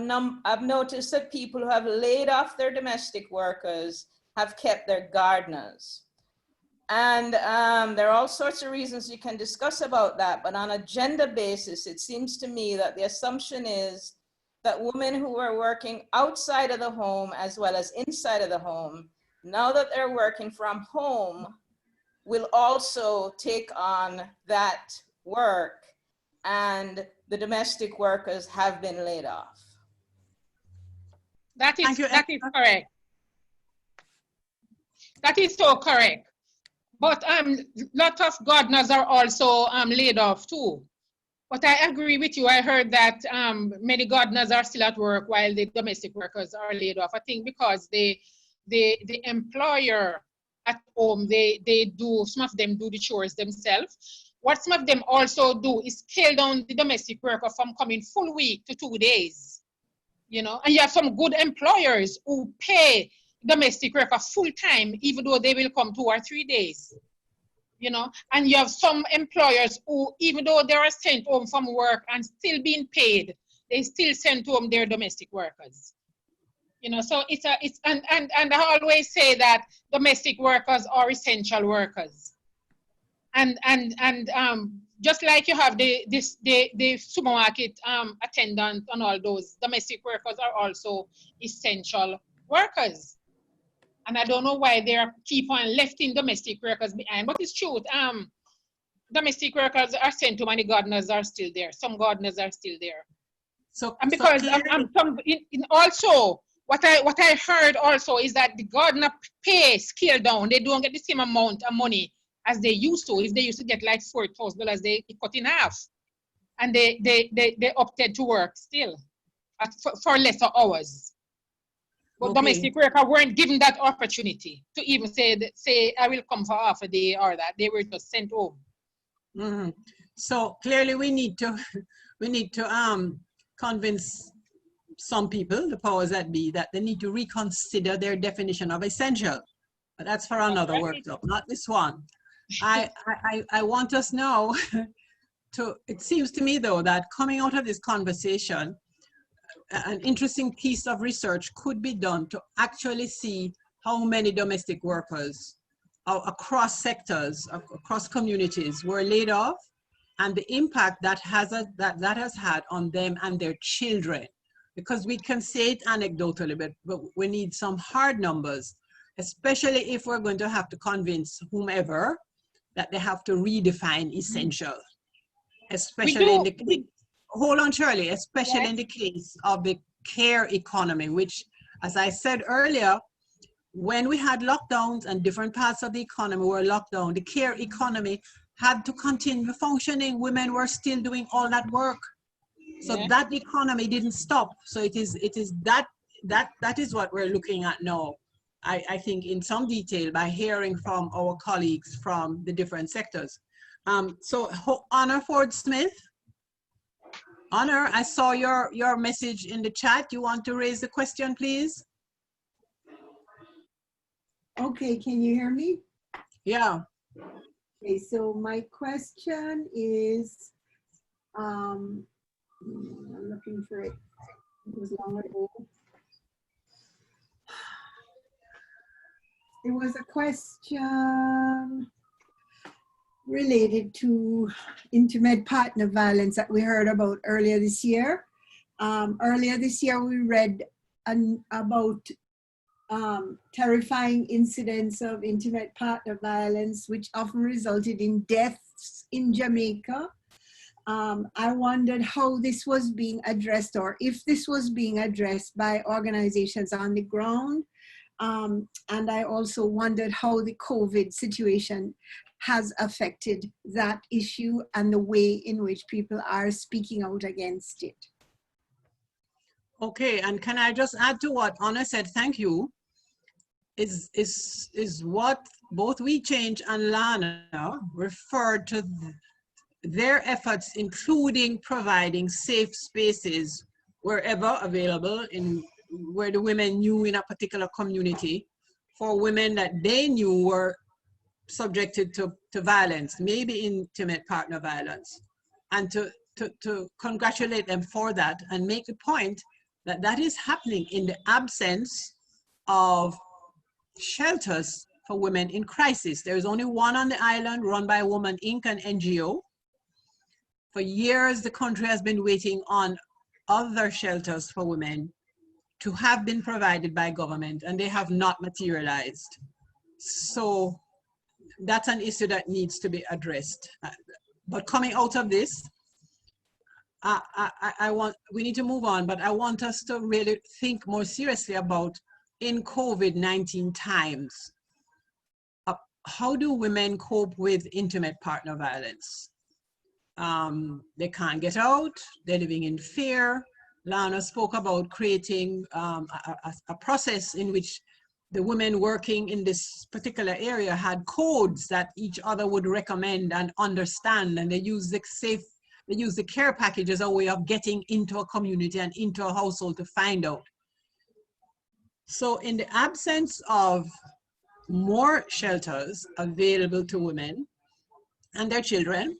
noticed that people who have laid off their domestic workers have kept their gardeners. And there are all sorts of reasons you can discuss about that, but on a gender basis, it seems to me that the assumption is that women who are working outside of the home as well as inside of the home, now that they're working from home, will also take on that work, and the domestic workers have been laid off. That is correct. That is so correct. But lot of gardeners are also laid off too. But I agree with you. I heard that many gardeners are still at work while the domestic workers are laid off. I think because the employer at home, they do, some of them do the chores themselves. What some of them also do is scale down the domestic worker from coming full week to 2 days. You know, and you have some good employers who pay domestic worker full time, even though they will come 2 or 3 days. You know, and you have some employers who, even though they are sent home from work and still being paid, they still send home their domestic workers. You know, so and I always say that domestic workers are essential workers. And just like you have the supermarket attendant and all those, domestic workers are also essential workers. And I don't know why they keep on lefting domestic workers behind, but it's true. Domestic workers are sent home and the gardeners are still there. Some gardeners are still there. So, and because also what I heard also is that the gardener pay scale down. They don't get the same amount of money as they used to. If they used to get like $4,000, they cut in half, and they opted to work still for lesser hours. But domestic workers weren't given that opportunity to even say I will come for half a day or that. They were just sent home. Mm-hmm. So clearly we need to convince some people, the powers that be, that they need to reconsider their definition of essential. But that's for another workshop, not this one. I want us now to, it seems to me though that coming out of this conversation, an interesting piece of research could be done to actually see how many domestic workers across sectors, across communities were laid off, and the impact that has had on them and their children. Because we can say it anecdotally, but we need some hard numbers, especially if we're going to have to convince whomever that they have to redefine essential, especially in the case, hold on, Shirley, especially in the case of the care economy, which, as I said earlier, when we had lockdowns and different parts of the economy were locked down, the care economy had to continue functioning. Women were still doing all that work. So that economy didn't stop. So it is that is what we're looking at now, I think, in some detail by hearing from our colleagues from the different sectors. So Honor Ford Smith. Honor, I saw your message in the chat. You want to raise the question, please? Okay, can you hear me? Yeah. Okay, so my question is, I'm looking for it. It was long ago. It was a question related to intimate partner violence that we heard about earlier this year. Earlier this year, we read about terrifying incidents of intimate partner violence, which often resulted in deaths in Jamaica. I wondered how this was being addressed, or if this was being addressed by organizations on the ground. And I also wondered how the COVID situation has affected that issue and the way in which people are speaking out against it. Okay, and can I just add to what Honor said? Thank you. Is what both We Change and Lana referred to their efforts, including providing safe spaces wherever available, where the women knew in a particular community, for women that they knew were subjected to violence, maybe intimate partner violence, and to congratulate them for that and make the point that that is happening in the absence of shelters for women in crisis. There is only one on the island run by Women Inc., an NGO. For years, the country has been waiting on other shelters for women to have been provided by government, and they have not materialized. So that's an issue that needs to be addressed. But coming out of this, we need to move on, but I want us to really think more seriously about, in COVID-19 times, how do women cope with intimate partner violence? They can't get out, they're living in fear. Lana spoke about creating a process in which the women working in this particular area had codes that each other would recommend and understand, and they use the care package as a way of getting into a community and into a household to find out. So in the absence of more shelters available to women and their children,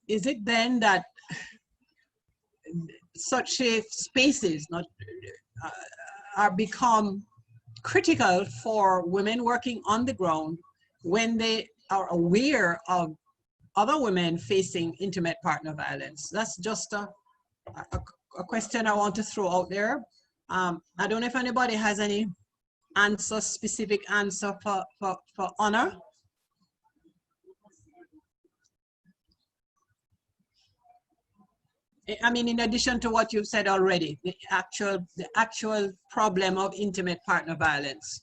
is it then that such safe spaces are become critical for women working on the ground when they are aware of other women facing intimate partner violence? That's just a question I want to throw out there. I don't know if anybody has any specific answer for Honor. I mean, in addition to what you've said already, the actual problem of intimate partner violence.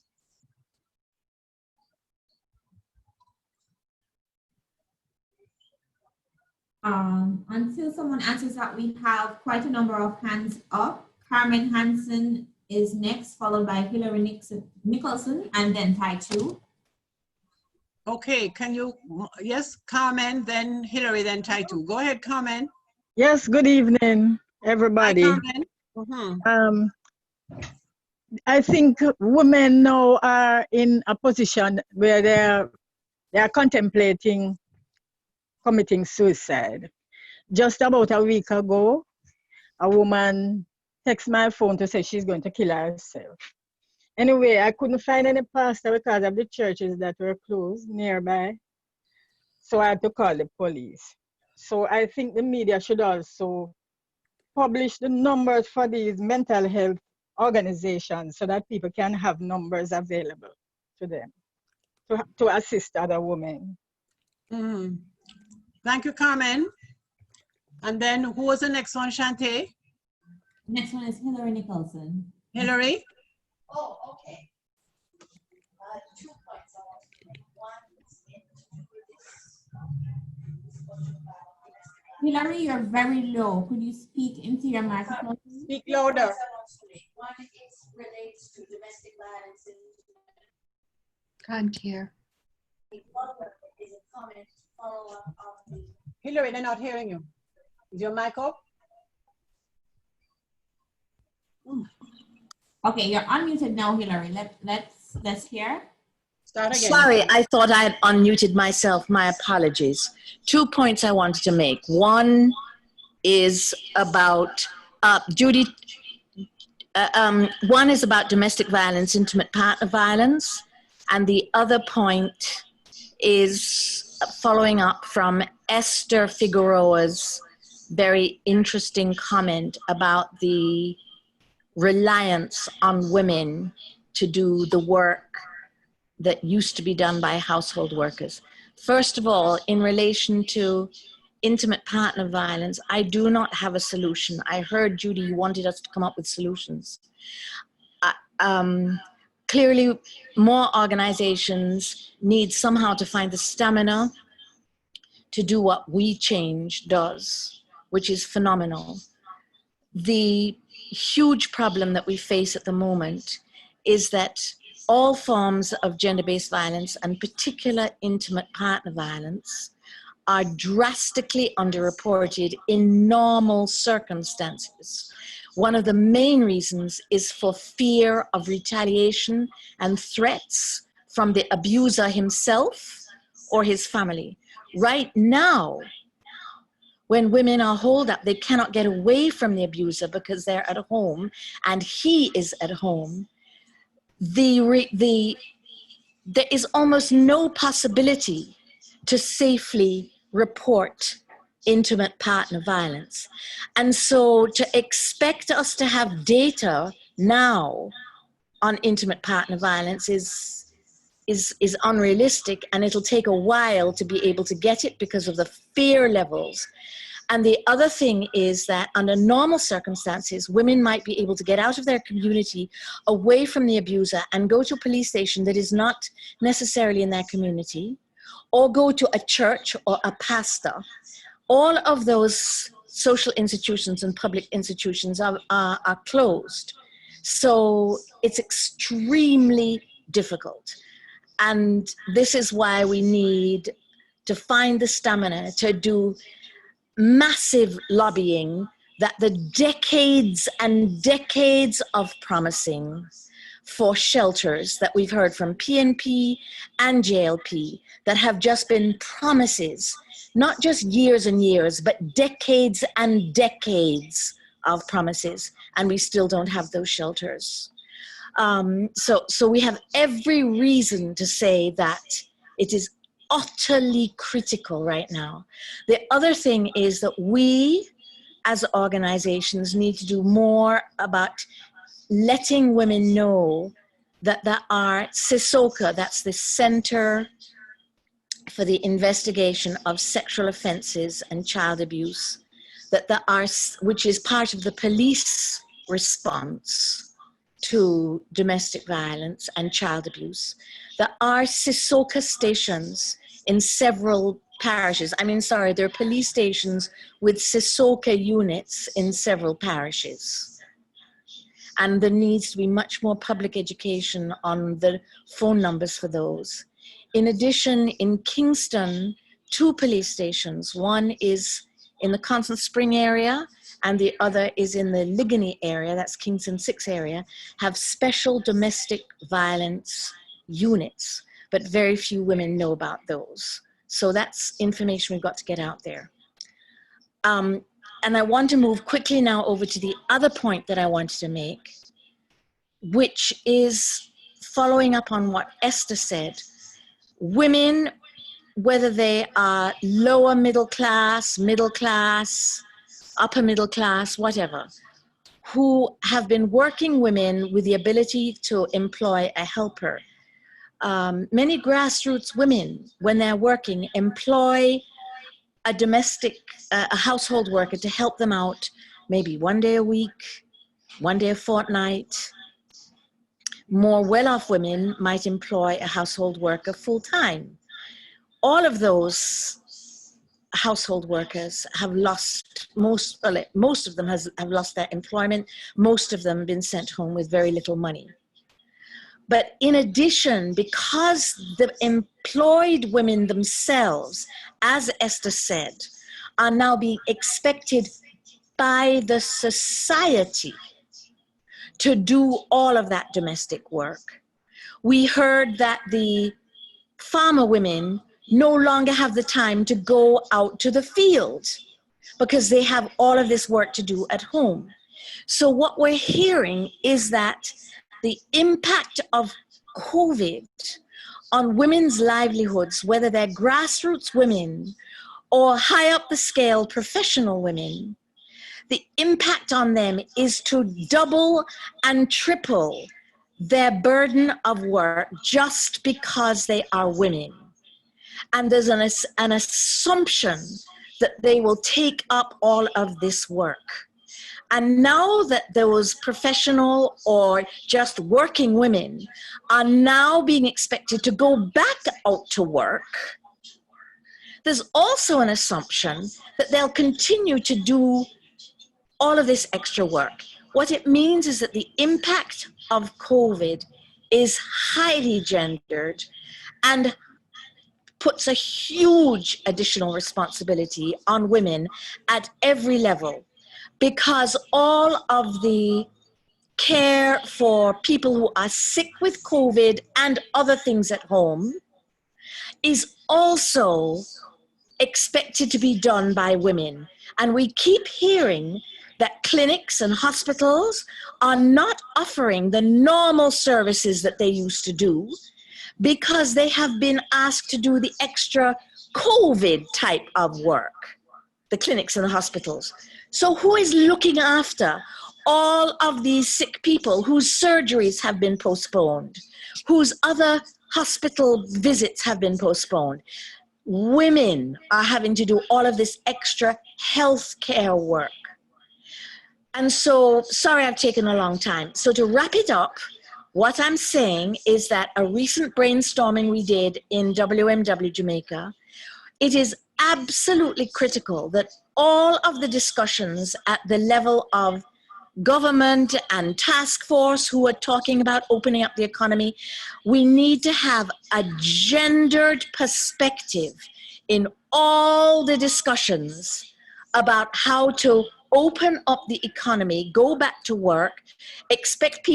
Until someone answers that, we have quite a number of hands up. Carmen Hanson is next, followed by Hilary Nicholson, and then Taitu. Okay, can you, yes, Carmen, then Hilary, then Taitu. Go ahead, Carmen. Yes, good evening, everybody. Hi, Carmen. I think women now are in a position where they are contemplating committing suicide. Just about a week ago, a woman texted my phone to say she's going to kill herself. Anyway, I couldn't find any pastor because of the churches that were closed nearby. So I had to call the police. So I think the media should also publish the numbers for these mental health organizations so that people can have numbers available to them to assist other women. Mm. Thank you, Carmen. And then who was the next one, Shantae? Next one is Hilary Nicholson. Hilary? Oh, okay. 2 points I want to make. One is Hilary, you're very low. Could you speak into your microphone? Speak louder. One relates to domestic violence. Can't hear. The other is a comment to follow up on the. Hilary, they're not hearing you. Is your mic up? Okay, you're unmuted now, Hilary. Let's hear. Start again. Sorry, I thought I had unmuted myself. My apologies. 2 points I wanted to make. One is about Judy. One is about domestic violence, intimate partner violence, and the other point is following up from Esther Figueroa's very interesting comment about the reliance on women to do the work that used to be done by household workers. First of all, in relation to intimate partner violence, I do not have a solution. I heard, Judy, you wanted us to come up with solutions. Clearly, more organizations need somehow to find the stamina to do what We Change does, which is phenomenal. The huge problem that we face at the moment is that all forms of gender-based violence, and particular intimate partner violence, are drastically underreported in normal circumstances. One of the main reasons is for fear of retaliation and threats from the abuser himself or his family. Right now, when women are holed up, they cannot get away from the abuser because they're at home and he is at home. The there is almost no possibility to safely report intimate partner violence. And so to expect us to have data now on intimate partner violence is unrealistic, and it'll take a while to be able to get it because of the fear levels. And the other thing is that under normal circumstances, women might be able to get out of their community, away from the abuser, and go to a police station that is not necessarily in their community, or go to a church or a pastor. All of those social institutions and public institutions are closed. So it's extremely difficult. And this is why we need to find the stamina to do massive lobbying that the decades and decades of promising for shelters that we've heard from PNP and JLP that have just been promises, not just years and years, but decades and decades of promises, and we still don't have those shelters. So we have every reason to say that it is utterly critical right now. The other thing is that we as organizations need to do more about letting women know that there are CISOCA, that's the Center for the Investigation of Sexual Offenses and Child Abuse, that there are, which is part of the police response to domestic violence and child abuse. There are CISOCA stations in several parishes. There are police stations with CISOCA units in several parishes. And there needs to be much more public education on the phone numbers for those. In addition, in Kingston, 2 police stations. One is in the Constant Spring area, and the other is in the Ligony area, that's Kingston 6 area, have special domestic violence units, but very few women know about those. So that's information we've got to get out there. And I want to move quickly now over to the other point that I wanted to make, which is following up on what Esther said. Women, whether they are lower middle class, upper middle class, whatever, who have been working women with the ability to employ a helper. Many grassroots women, when they're working, employ a domestic, a household worker to help them out maybe 1 day a week, 1 day a fortnight. More well-off women might employ a household worker full-time. All of those household workers have lost, most of them have lost their employment. Most of them have been sent home with very little money. But in addition, because the employed women themselves, as Esther said, are now being expected by the society to do all of that domestic work. We heard that the farmer women no longer have the time to go out to the field because they have all of this work to do at home. So what we're hearing is that the impact of COVID on women's livelihoods, whether they're grassroots women or high up the scale professional women, the impact on them is to double and triple their burden of work just because they are women. And there's an assumption that they will take up all of this work. And now that those professional or just working women are now being expected to go back out to work, there's also an assumption that they'll continue to do all of this extra work. What it means is that the impact of COVID is highly gendered and puts a huge additional responsibility on women at every level, because all of the care for people who are sick with COVID and other things at home is also expected to be done by women. And we keep hearing that clinics and hospitals are not offering the normal services that they used to do because they have been asked to do the extra COVID type of work, the clinics and the hospitals. So who is looking after all of these sick people whose surgeries have been postponed, whose other hospital visits have been postponed? Women are having to do all of this extra health care work. And so, sorry I've taken a long time. So to wrap it up, what I'm saying is that a recent brainstorming we did in WMW Jamaica, it is absolutely critical that all of the discussions at the level of government and task force who are talking about opening up the economy, we need to have a gendered perspective in all the discussions about how to open up the economy, go back to work, expect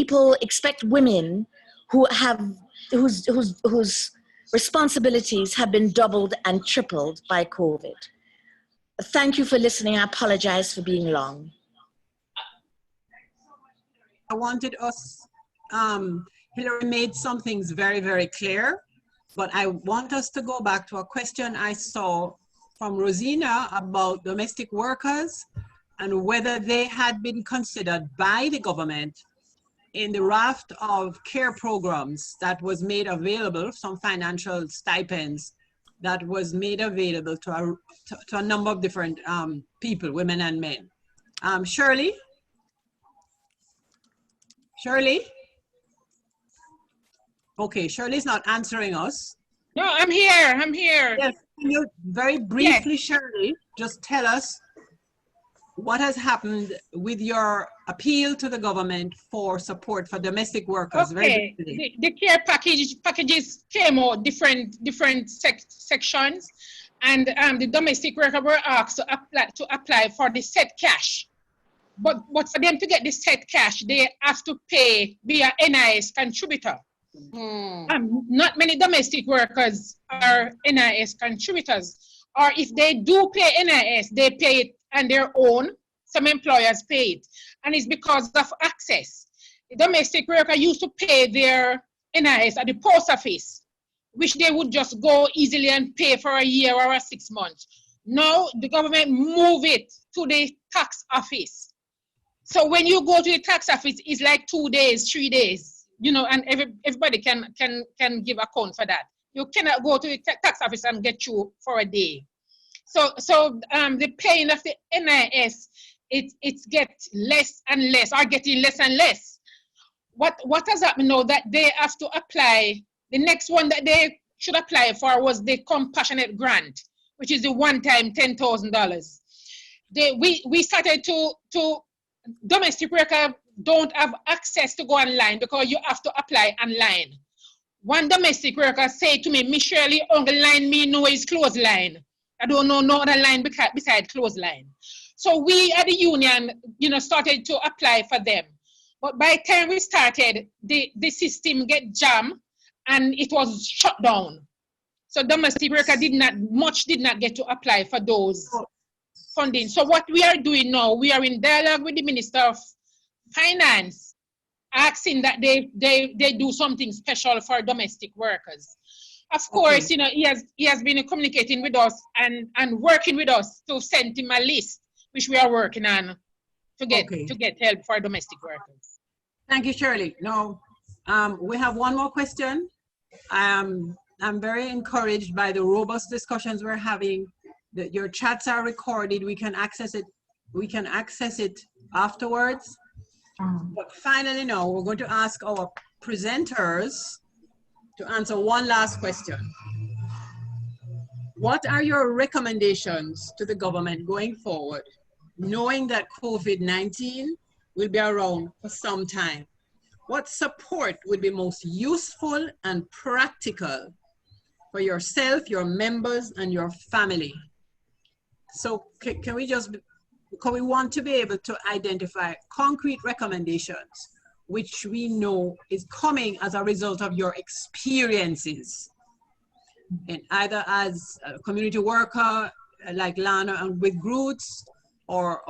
women whose responsibilities have been doubled and tripled by COVID. Thank you for listening. I apologize for being long. I wanted us, Hilary made some things very, very clear, but I want us to go back to a question I saw from Rosina about domestic workers and whether they had been considered by the government in the raft of care programs that was made available, some financial stipends that was made available to a number of different people, women and men. Shirley? Shirley? Okay, Shirley's not answering us. No, I'm here, I'm here. Yes, can you very briefly, yes, Shirley, just tell us what has happened with your appeal to the government for support for domestic workers? Okay, the care packages came out different sections, and the domestic workers were asked to apply for the set cash. But for them to get the set cash, they have to pay via NIS contributor. Not many domestic workers are NIS contributors, or if they do pay NIS, they pay it on their own. Some employers pay it, and it's because of access. The domestic worker used to pay their NIS at the post office, which they would just go easily and pay for a year or 6 months. Now the government move it to the tax office. So when you go to the tax office, it's like 2 days, 3 days, you know, and everybody can give account for that. You cannot go to the tax office and get you for a day. So the paying of the NIS, it gets less and less, or getting less and less. What has happened now that they have to apply, the next one that they should apply for was the compassionate grant, which is the one-time $10,000. We started to domestic workers don't have access to go online because you have to apply online. One domestic worker said to me, "Miss Shirley, only line me know is clothesline. I don't know no other line besides clothesline." So we at the union, you know, started to apply for them. But by the time we started, the system get jammed and it was shut down. So domestic worker did not get to apply for those funding. So what we are doing now, we are in dialogue with the Minister of Finance, asking that they do something special for domestic workers. Of course, you know, he has been communicating with us and working with us to send him a list, which we are working on to get help for domestic workers. Thank you, Shirley. Now, we have one more question. I'm very encouraged by the robust discussions we're having. That your chats are recorded. We can access it. We can access it afterwards. But finally, now we're going to ask our presenters to answer one last question. What are your recommendations to the government going forward, knowing that COVID-19 will be around for some time? What support would be most useful and practical for yourself, your members, and your family? So can we want to be able to identify concrete recommendations which we know is coming as a result of your experiences, and either as a community worker like Lana and with Groots, or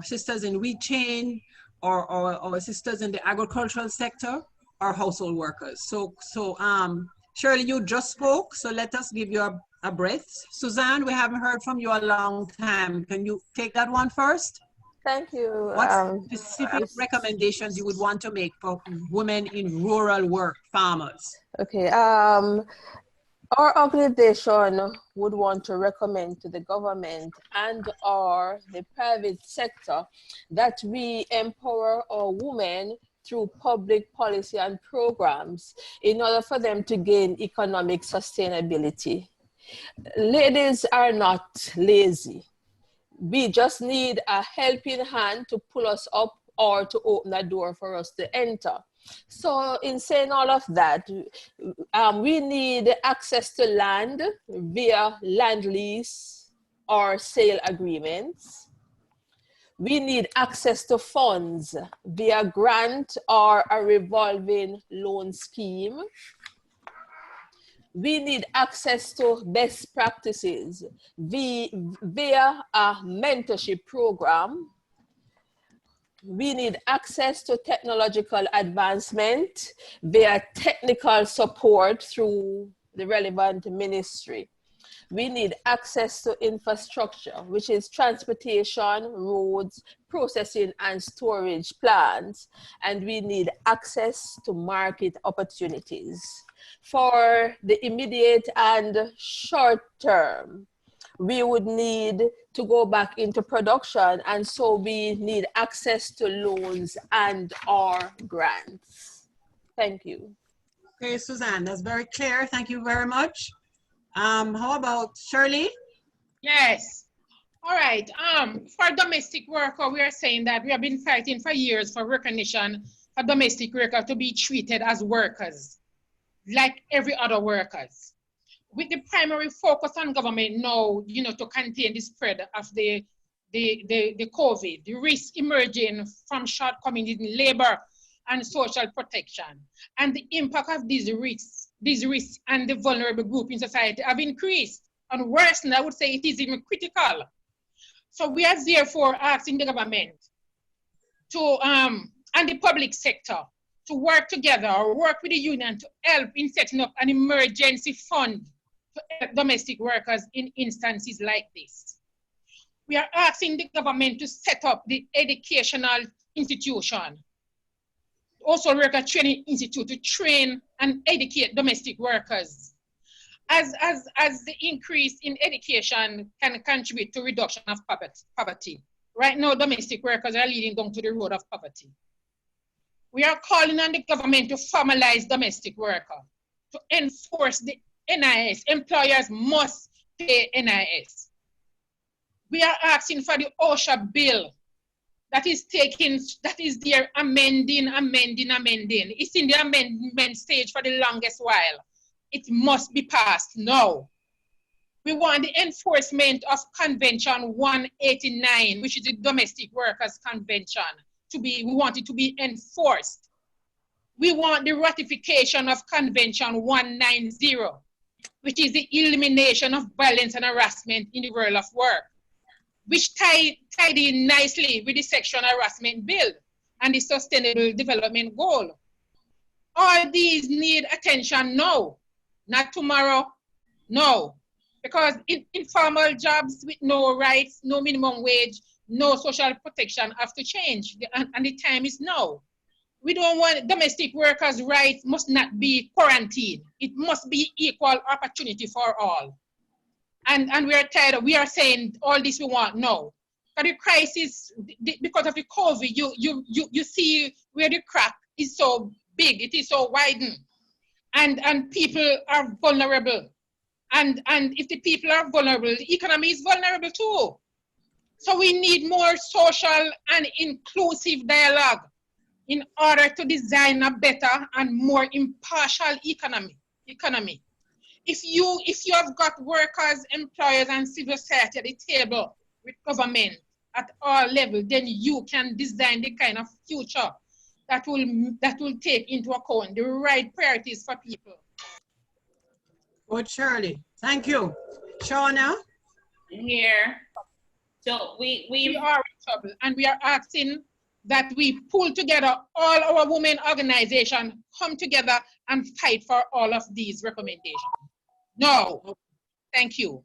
sisters in wheat chain, or sisters in the agricultural sector, or household workers. So Shirley, you just spoke, so let us give you a breath. Susanne, we haven't heard from you a long time. Can you take that one first? Thank you. What specific recommendations you would want to make for women in rural work, farmers? Okay. Our organization would want to recommend to the government and or the private sector that we empower our women through public policy and programs in order for them to gain economic sustainability. Ladies are not lazy. We just need a helping hand to pull us up or to open a door for us to enter. So in saying all of that, we need access to land via land lease or sale agreements. We need access to funds via grant or a revolving loan scheme. We need access to best practices via a mentorship program. We need access to technological advancement via technical support through the relevant ministry. We need access to infrastructure, which is transportation, roads, processing and storage plants, and we need access to market opportunities. For the immediate and short term, we would need to go back into production, and so we need access to loans and or grants. Thank you. Okay, Susanne, that's very clear. Thank you very much. How about Shirley? Yes. All right. For domestic worker, we are saying that we have been fighting for years for recognition for domestic workers to be treated as workers, like every other workers. With the primary focus on government now, to contain the spread of the COVID, the risk emerging from shortcomings in labor and social protection, and the impact of these risks and the vulnerable group in society have increased and worsened. I would say it is even critical. So we are therefore asking the government to and the public sector to work together or work with the union to help in setting up an emergency fund to help domestic workers in instances like this. We are asking the government to set up the educational institution, also worker training institute, to train and educate domestic workers. As the increase in education can contribute to reduction of poverty. Right now, domestic workers are leading down to the road of poverty. We are calling on the government to formalize domestic worker, to enforce the NIS. Employers must pay NIS. We are asking for the OSHA bill that is there amending. It's in the amendment stage for the longest while. It must be passed now. We want the enforcement of Convention 189, which is the Domestic Workers Convention, we want it to be enforced. We want the ratification of Convention 190, which is the elimination of violence and harassment in the world of work, which tied in nicely with the sexual harassment bill and the Sustainable Development Goal. All these need attention now, not tomorrow, no. Because informal jobs with no rights, no minimum wage, no social protection have to change, and the time is now. We don't want domestic workers' rights must not be quarantined. It must be equal opportunity for all. And we are tired we are saying all this we want now. But the crisis, because of the COVID, you see where the crack is so big, it is so widened, and people are vulnerable. And if the people are vulnerable, the economy is vulnerable too. So we need more social and inclusive dialogue in order to design a better and more impartial economy. If you have got workers, employers, and civil society at the table with government at all levels, then you can design the kind of future that will take into account the right priorities for people. Good, Shirley. Thank you. Shawna? Here. So we are in trouble, and we are asking that we pull together all our women organizations, come together and fight for all of these recommendations. No, thank you.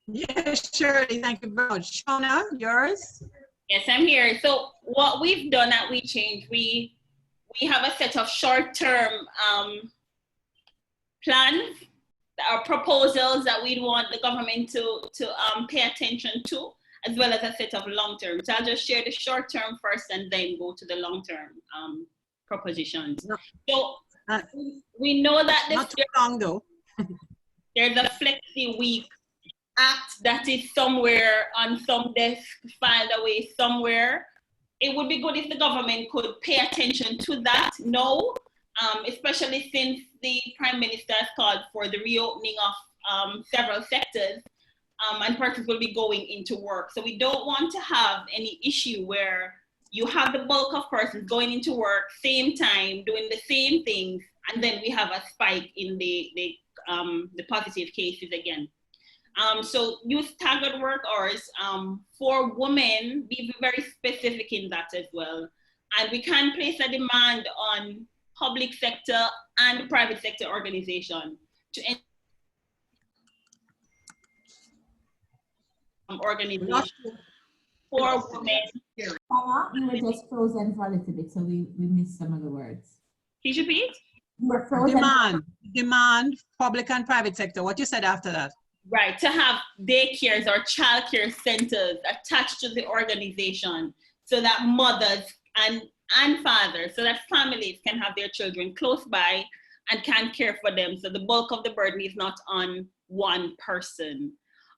Yes, Shirley, thank you very much. Shawna, yours? Yes, I'm here. So what we've done at We Change, we have a set of short-term plans, or proposals that we'd want the government to pay attention to, as well as a set of long-term. So I'll just share the short-term first and then go to the long-term propositions. No. So we know that not too long though. There's a Flexi Week Act that is somewhere on some desk, filed away somewhere. It would be good if the government could pay attention to that now, especially since the Prime Minister has called for the reopening of several sectors, and persons will be going into work. So we don't want to have any issue where you have the bulk of persons going into work, same time, doing the same things, and then we have a spike in the positive cases again. So use staggered work hours for women, be very specific in that as well. And we can place a demand on public sector and private sector organization to organization for women. You were just frozen for a little bit, so we missed some of the words. Please repeat. You were frozen. Demand, public and private sector. What you said after that? Right, to have daycares or childcare centers attached to the organization so that mothers and fathers, so that families can have their children close by and can care for them. So the bulk of the burden is not on one person.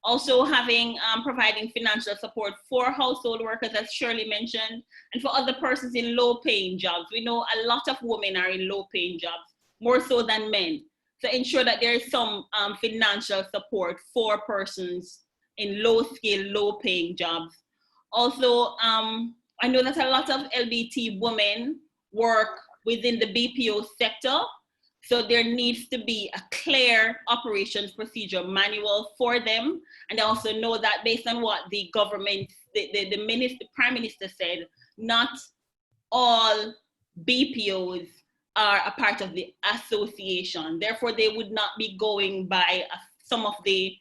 Also having, providing financial support for household workers, as Shirley mentioned, and for other persons in low-paying jobs. We know a lot of women are in low-paying jobs, more so than men. So ensure that there is some financial support for persons in low-skill, low-paying jobs. Also, I know that a lot of LBT women work within the BPO sector, so there needs to be a clear operations procedure manual for them. And I also know that based on what the government, the Prime Minister said, not all BPOs are a part of the association. Therefore, they would not be going by some of the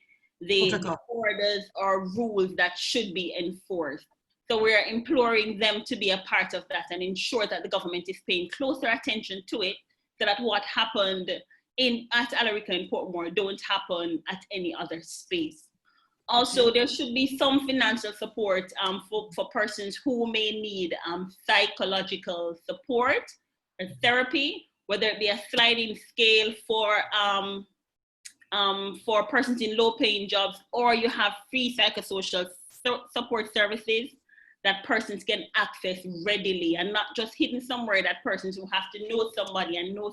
orders or rules that should be enforced. So we're imploring them to be a part of that and ensure that the government is paying closer attention to it, so that what happened at Alarica and Portmore don't happen at any other space. Also, there should be some financial support for persons who may need psychological support or therapy, whether it be a sliding scale for persons in low-paying jobs, or you have free psychosocial support services that persons can access readily, and not just hidden somewhere that persons who have to know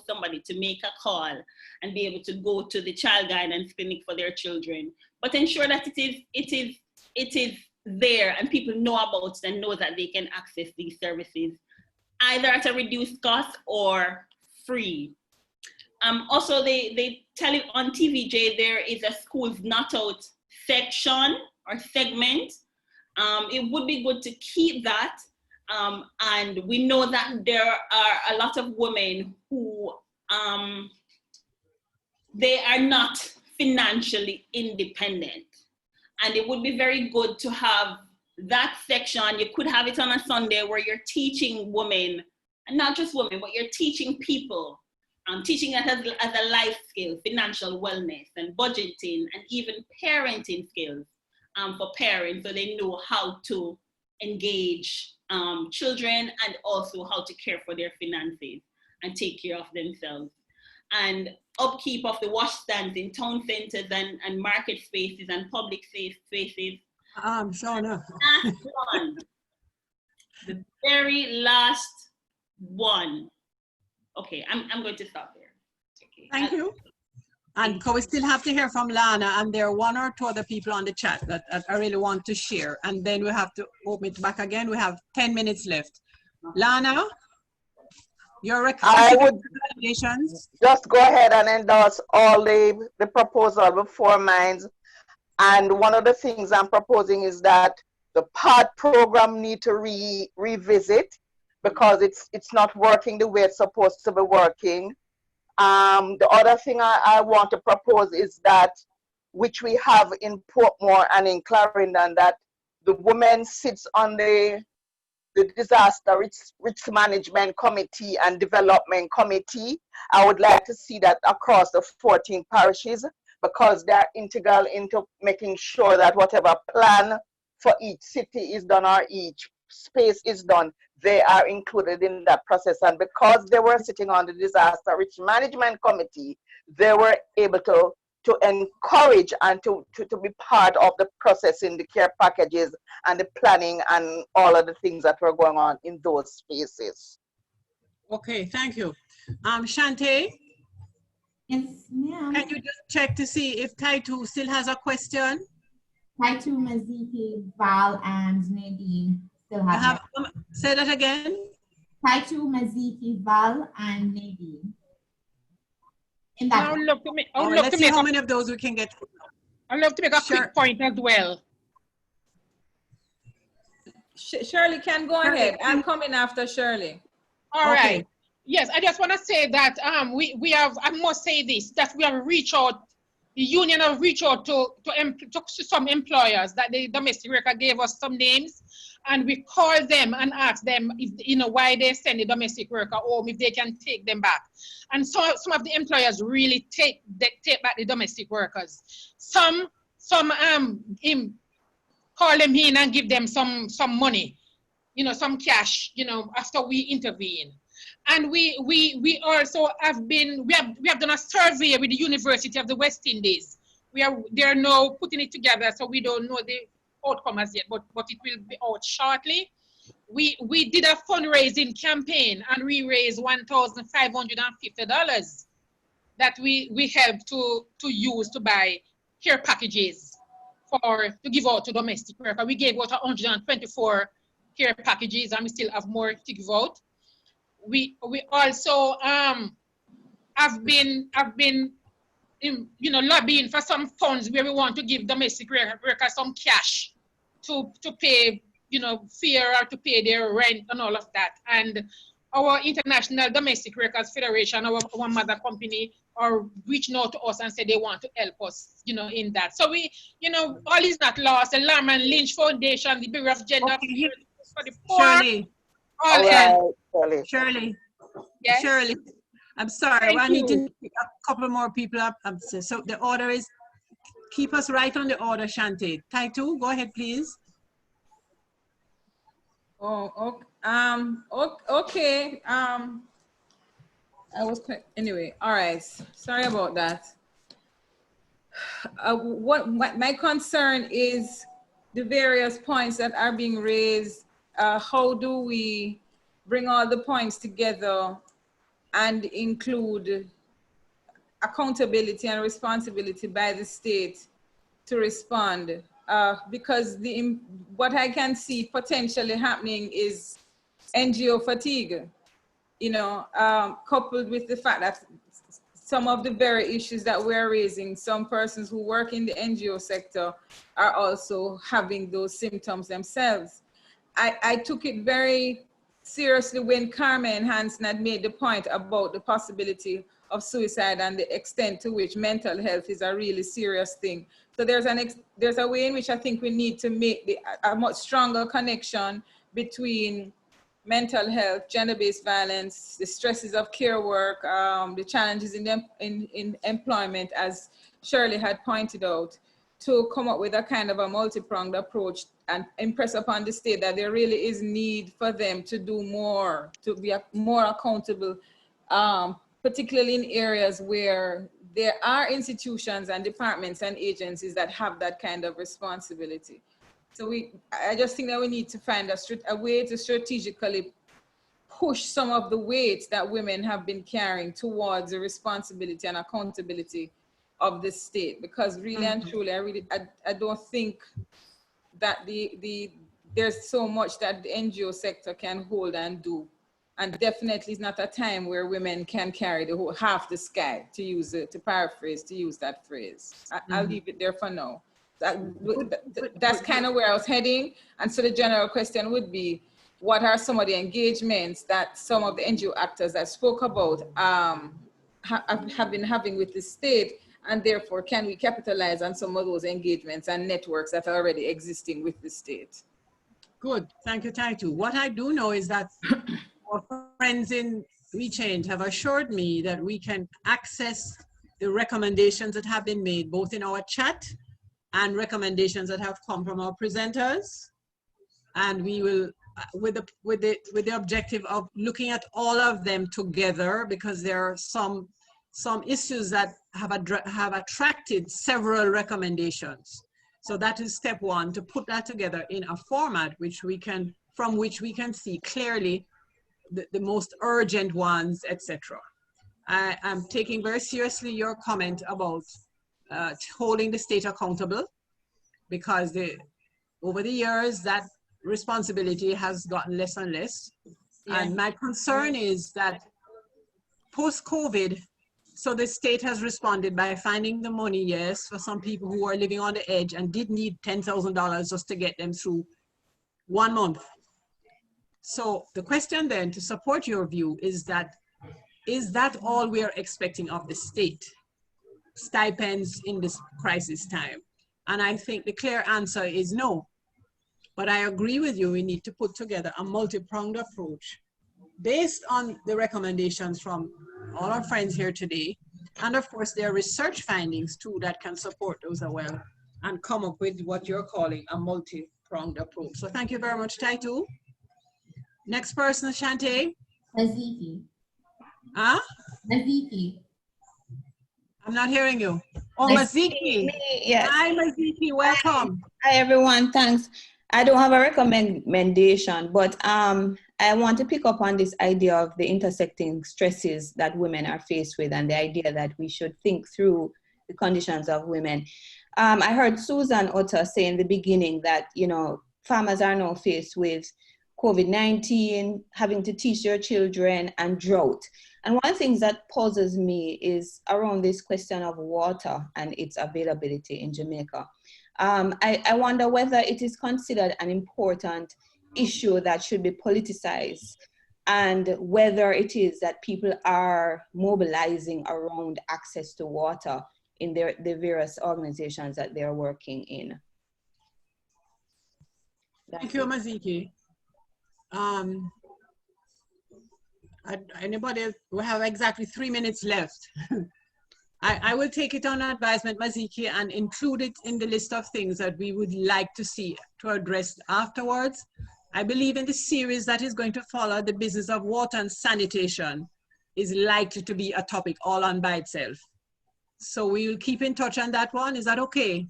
somebody to make a call and be able to go to the child guidance clinic for their children. But ensure that it is there and people know about it and know that they can access these services, either at a reduced cost or free. Also, they tell you on TVJ there is a schools not out section or segment. It would be good to keep that. And we know that there are a lot of women who they are not financially independent. And it would be very good to have that section. You could have it on a Sunday where you're teaching women, and not just women, but you're teaching people, teaching it as a life skill, financial wellness and budgeting, and even parenting skills for parents, so they know how to engage children and also how to care for their finances and take care of themselves. And upkeep of the wash stands in town centers and market spaces and public spaces. Shawna. Last one. The very last one. Okay, I'm going to stop there. Okay. Thank you. And because we still have to hear from Lana, and there are one or two other people on the chat that I really want to share. And then we have to open it back again. We have 10 minutes left. Lana, your recommendations? Just go ahead and endorse all the proposal before mine. And one of the things I'm proposing is that the pod program need to revisit, because it's not working the way it's supposed to be working. The other thing I want to propose is that, which we have in Portmore and in Clarendon, that the women sits on the disaster risk management committee and development committee. I would like to see that across the 14 parishes, because they're integral into making sure that whatever plan for each city is done or each space is done, they are included in that process. And because they were sitting on the disaster risk management committee, they were able to encourage and to be part of the process in the care packages and the planning and all of the things that were going on in those spaces. Okay, thank you. Shante? Yes, ma'am. Can you just check to see if Taitu still has a question? Taitu, Maziki, Val, and Nadine still have it. Say that again. Taitu, Maziki, Val, and Nadine. I would love to make, let's see how many of those we can get. I'd love to make a quick point as well. Shirley can go ahead. I'm coming after Shirley. All right. Yes, I just want to say that we have, I must say this, that we have reached out, the union have reached out to some employers, that the domestic worker gave us some names, and we called them and asked them if, why they send the domestic worker home, if they can take them back. And so some of the employers really take back the domestic workers. Some call them in and give them some money, some cash, after we intervene. And we also have done a survey with the University of the West Indies. They're now putting it together, so we don't know the outcome as yet, but it will be out shortly. We did a fundraising campaign and we raised $1,550 that we helped to use to buy care packages to give out to domestic workers. We gave out 124 care packages, and we still have more to give out. We also have been lobbying for some funds where we want to give domestic workers some cash to pay fare or to pay their rent and all of that. And our International Domestic Workers Federation, our mother company, are reaching out to us and say they want to help us, in that. So we, all is not lost. The Lam and Lynch Foundation, the Bureau of Gender for the Poor. Shirley. Shirley. Yes? Shirley. I'm sorry. Thank I need you. to pick a couple more people up. So the order is, keep us right on the order, Shante. Taitu, go ahead, please. Okay. Anyway, all right. Sorry about that. My concern is the various points that are being raised. How do we bring all the points together and include accountability and responsibility by the state to respond? Because what I can see potentially happening is NGO fatigue, coupled with the fact that some of the very issues that we're raising, some persons who work in the NGO sector are also having those symptoms themselves. I took it very seriously when Carmen Hanson had made the point about the possibility of suicide and the extent to which mental health is a really serious thing. So there's a way in which I think we need to make a much stronger connection between mental health, gender-based violence, the stresses of care work, the challenges in employment, as Shirley had pointed out, to come up with a kind of a multi-pronged approach and impress upon the state that there really is need for them to do more, to be more accountable, particularly in areas where there are institutions and departments and agencies that have that kind of responsibility. So I just think that we need to find a way to strategically push some of the weight that women have been carrying towards the responsibility and accountability of the state, because really and truly, I don't think that there's so much that the NGO sector can hold and do. And definitely it's not a time where women can carry the whole half the sky, to paraphrase, to use that phrase. I'll leave it there for now. That's kind of where I was heading. And so the general question would be, what are some of the engagements that some of the NGO actors that spoke about have been having with the state, and therefore can we capitalize on some of those engagements and networks that are already existing with the state? Good, thank you, Taitu. What I do know is that our friends in WeChange have assured me that we can access the recommendations that have been made both in our chat and recommendations that have come from our presenters. And we will, with the objective of looking at all of them together, because there are some issues that have attracted several recommendations. So that is step one, to put that together in a format from which we can see clearly the most urgent ones, etc. I am taking very seriously your comment about holding the state accountable, because over the years that responsibility has gotten less and less. Yeah. And my concern is that post-COVID, so the state has responded by finding the money, yes, for some people who are living on the edge and did need $10,000 just to get them through 1 month. So the question then, to support your view, is that all we are expecting of the state? Stipends in this crisis time? And I think the clear answer is no. But I agree with you, we need to put together a multi-pronged approach based on the recommendations from all our friends here today. And of course, there are research findings too that can support those as well and come up with what you're calling a multi-pronged approach. So thank you very much, Taitu. Next person, Shante. Maziki. Huh? Maziki. I'm not hearing you. Oh, Maziki. Yes. Hi, Maziki, welcome. Hi, everyone, thanks. I don't have a recommendation, but I want to pick up on this idea of the intersecting stresses that women are faced with, and the idea that we should think through the conditions of women. I heard Susanne Uter say in the beginning that, you know, farmers are now faced with COVID-19, having to teach their children, and drought. And one of the things that puzzles me is around this question of water and its availability in Jamaica. I wonder whether it is considered an important issue that should be politicized, and whether it is that people are mobilizing around access to water in the various organizations that they're working in. Thank you, Maziki. Anybody else? We have exactly 3 minutes left. I will take it on advisement, Maziki, and include it in the list of things that we would like to see to address afterwards. I believe in the series that is going to follow, the business of water and sanitation is likely to be a topic all on by itself. So we will keep in touch on that one. Is that okay?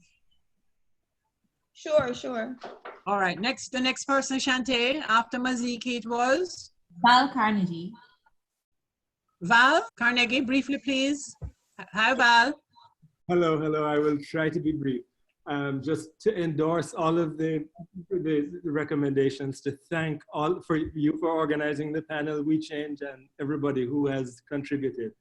Sure, sure. All right, the next person, Shante, after Maziki, it was? Val Carnegie. Val Carnegie, briefly, please. Hi, Val. Hello, hello. I will try to be brief. Just to endorse all of the recommendations, to thank for organizing the panel, WeChange, and everybody who has contributed.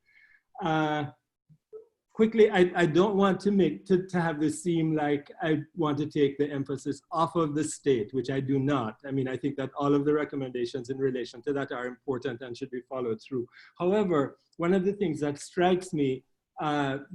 Quickly, I don't want to have this seem like I want to take the emphasis off of the state, which I do not. I mean, I think that all of the recommendations in relation to that are important and should be followed through. However, one of the things that strikes me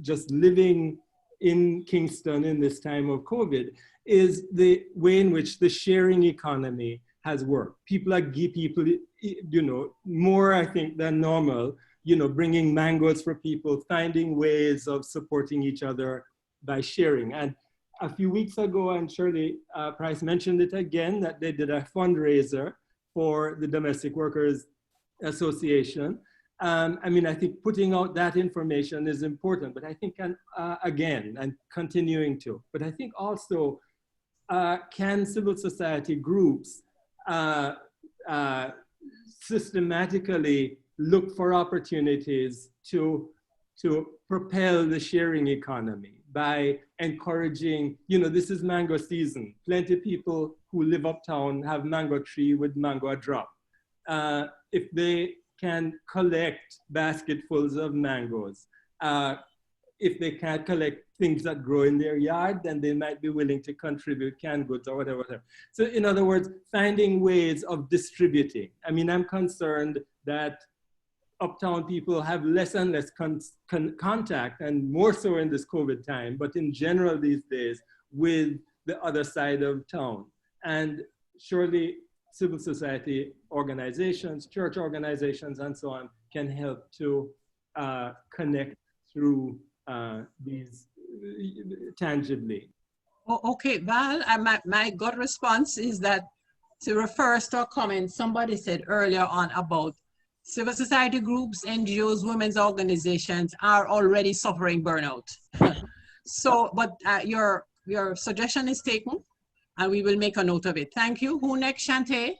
just living in Kingston in this time of COVID is the way in which the sharing economy has worked. People are you know, more I think than normal, you know, bringing mangoes for people, finding ways of supporting each other by sharing. And a few weeks ago, and Shirley Pryce mentioned it again, that they did a fundraiser for the Domestic Workers Association. I mean, I think putting out that information is important, but I think, again, and continuing to, but I think also, can civil society groups systematically look for opportunities to propel the sharing economy by encouraging, you know, this is mango season. Plenty of people who live uptown have mango tree with mango a drop. If they can collect basketfuls of mangoes, if they can't collect things that grow in their yard, then they might be willing to contribute canned goods or whatever. So in other words, finding ways of distributing. I mean, I'm concerned that uptown people have less and less contact, and more so in this COVID time, but in general these days, with the other side of town. And surely civil society organizations, church organizations, and so on can help to connect through these tangibly. Oh, okay, Val, my gut response is that to refer to a comment somebody said earlier on about civil society groups, NGOs, women's organizations are already suffering burnout. So, but your suggestion is taken, and we will make a note of it. Thank you. Who next, Shante?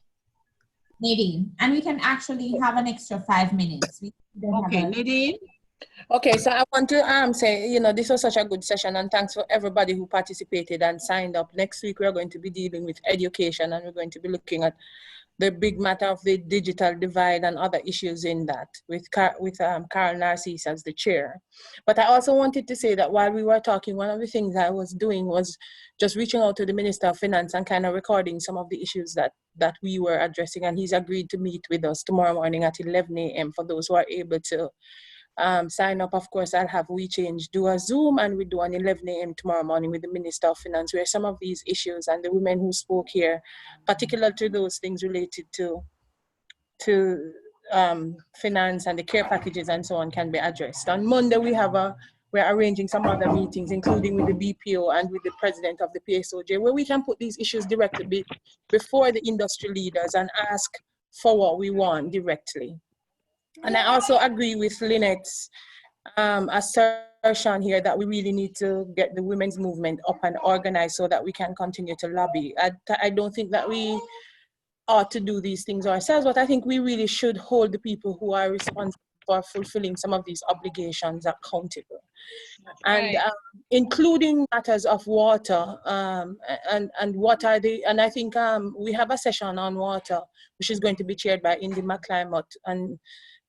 Nadine, and we can actually have an extra 5 minutes. Okay, Nadine. Okay, so I want to say, you know, this was such a good session, and thanks for everybody who participated and signed up. Next week, we're going to be dealing with education, and we're going to be looking at the big matter of the digital divide and other issues in that with Carl Narcisse as the chair. But I also wanted to say that while we were talking, one of the things I was doing was just reaching out to the Minister of Finance and kind of recording some of the issues that we were addressing, and he's agreed to meet with us tomorrow morning at 11 a.m. for those who are able to sign up. Of course, I'll have We Change do a Zoom, and we do an 11 a.m. tomorrow morning with the Minister of Finance, where some of these issues and the women who spoke here, particular to those things related to finance and the care packages and so on, can be addressed. On Monday, we're arranging some other meetings, including with the BPO and with the president of the PSOJ, where we can put these issues directly before the industry leaders and ask for what we want directly. And I also agree with Lynette's assertion here that we really need to get the women's movement up and organized so that we can continue to lobby. I don't think that we ought to do these things ourselves, but I think we really should hold the people who are responsible for fulfilling some of these obligations accountable. And including matters of water, and what are the, and I think we have a session on water, which is going to be chaired by Indy McClymont,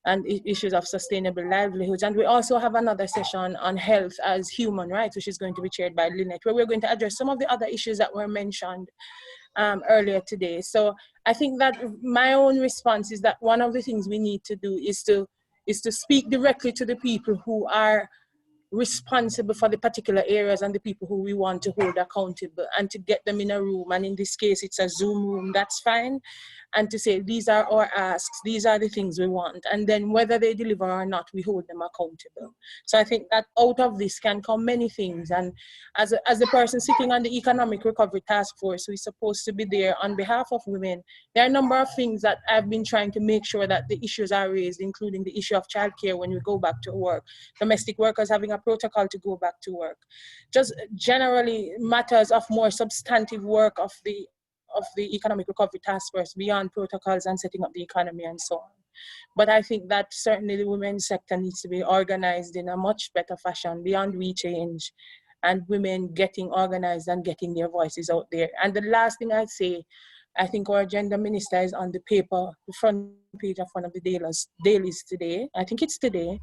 and issues of sustainable livelihoods. And we also have another session on health as human rights, which is going to be chaired by Lynette, where we're going to address some of the other issues that were mentioned earlier today. So I think that my own response is that one of the things we need to do is to speak directly to the people who are responsible for the particular areas and the people who we want to hold accountable, and to get them in a room, and in this case it's a Zoom room, that's fine, and to say these are our asks, these are the things we want, and then whether they deliver or not, we hold them accountable. So I think that out of this can come many things, and as the person sitting on the Economic Recovery Task Force who is supposed to be there on behalf of women, there are a number of things that I've been trying to make sure that the issues are raised, including the issue of childcare when we go back to work, domestic workers having a protocol to go back to work, just generally matters of more substantive work of the Economic Recovery Task Force beyond protocols and setting up the economy and so on. But I think that certainly the women's sector needs to be organized in a much better fashion beyond We Change, and women getting organized and getting their voices out there. And the last thing I'd say, I think our gender minister is on the paper, the front page of one of the dailies today. I think it's today.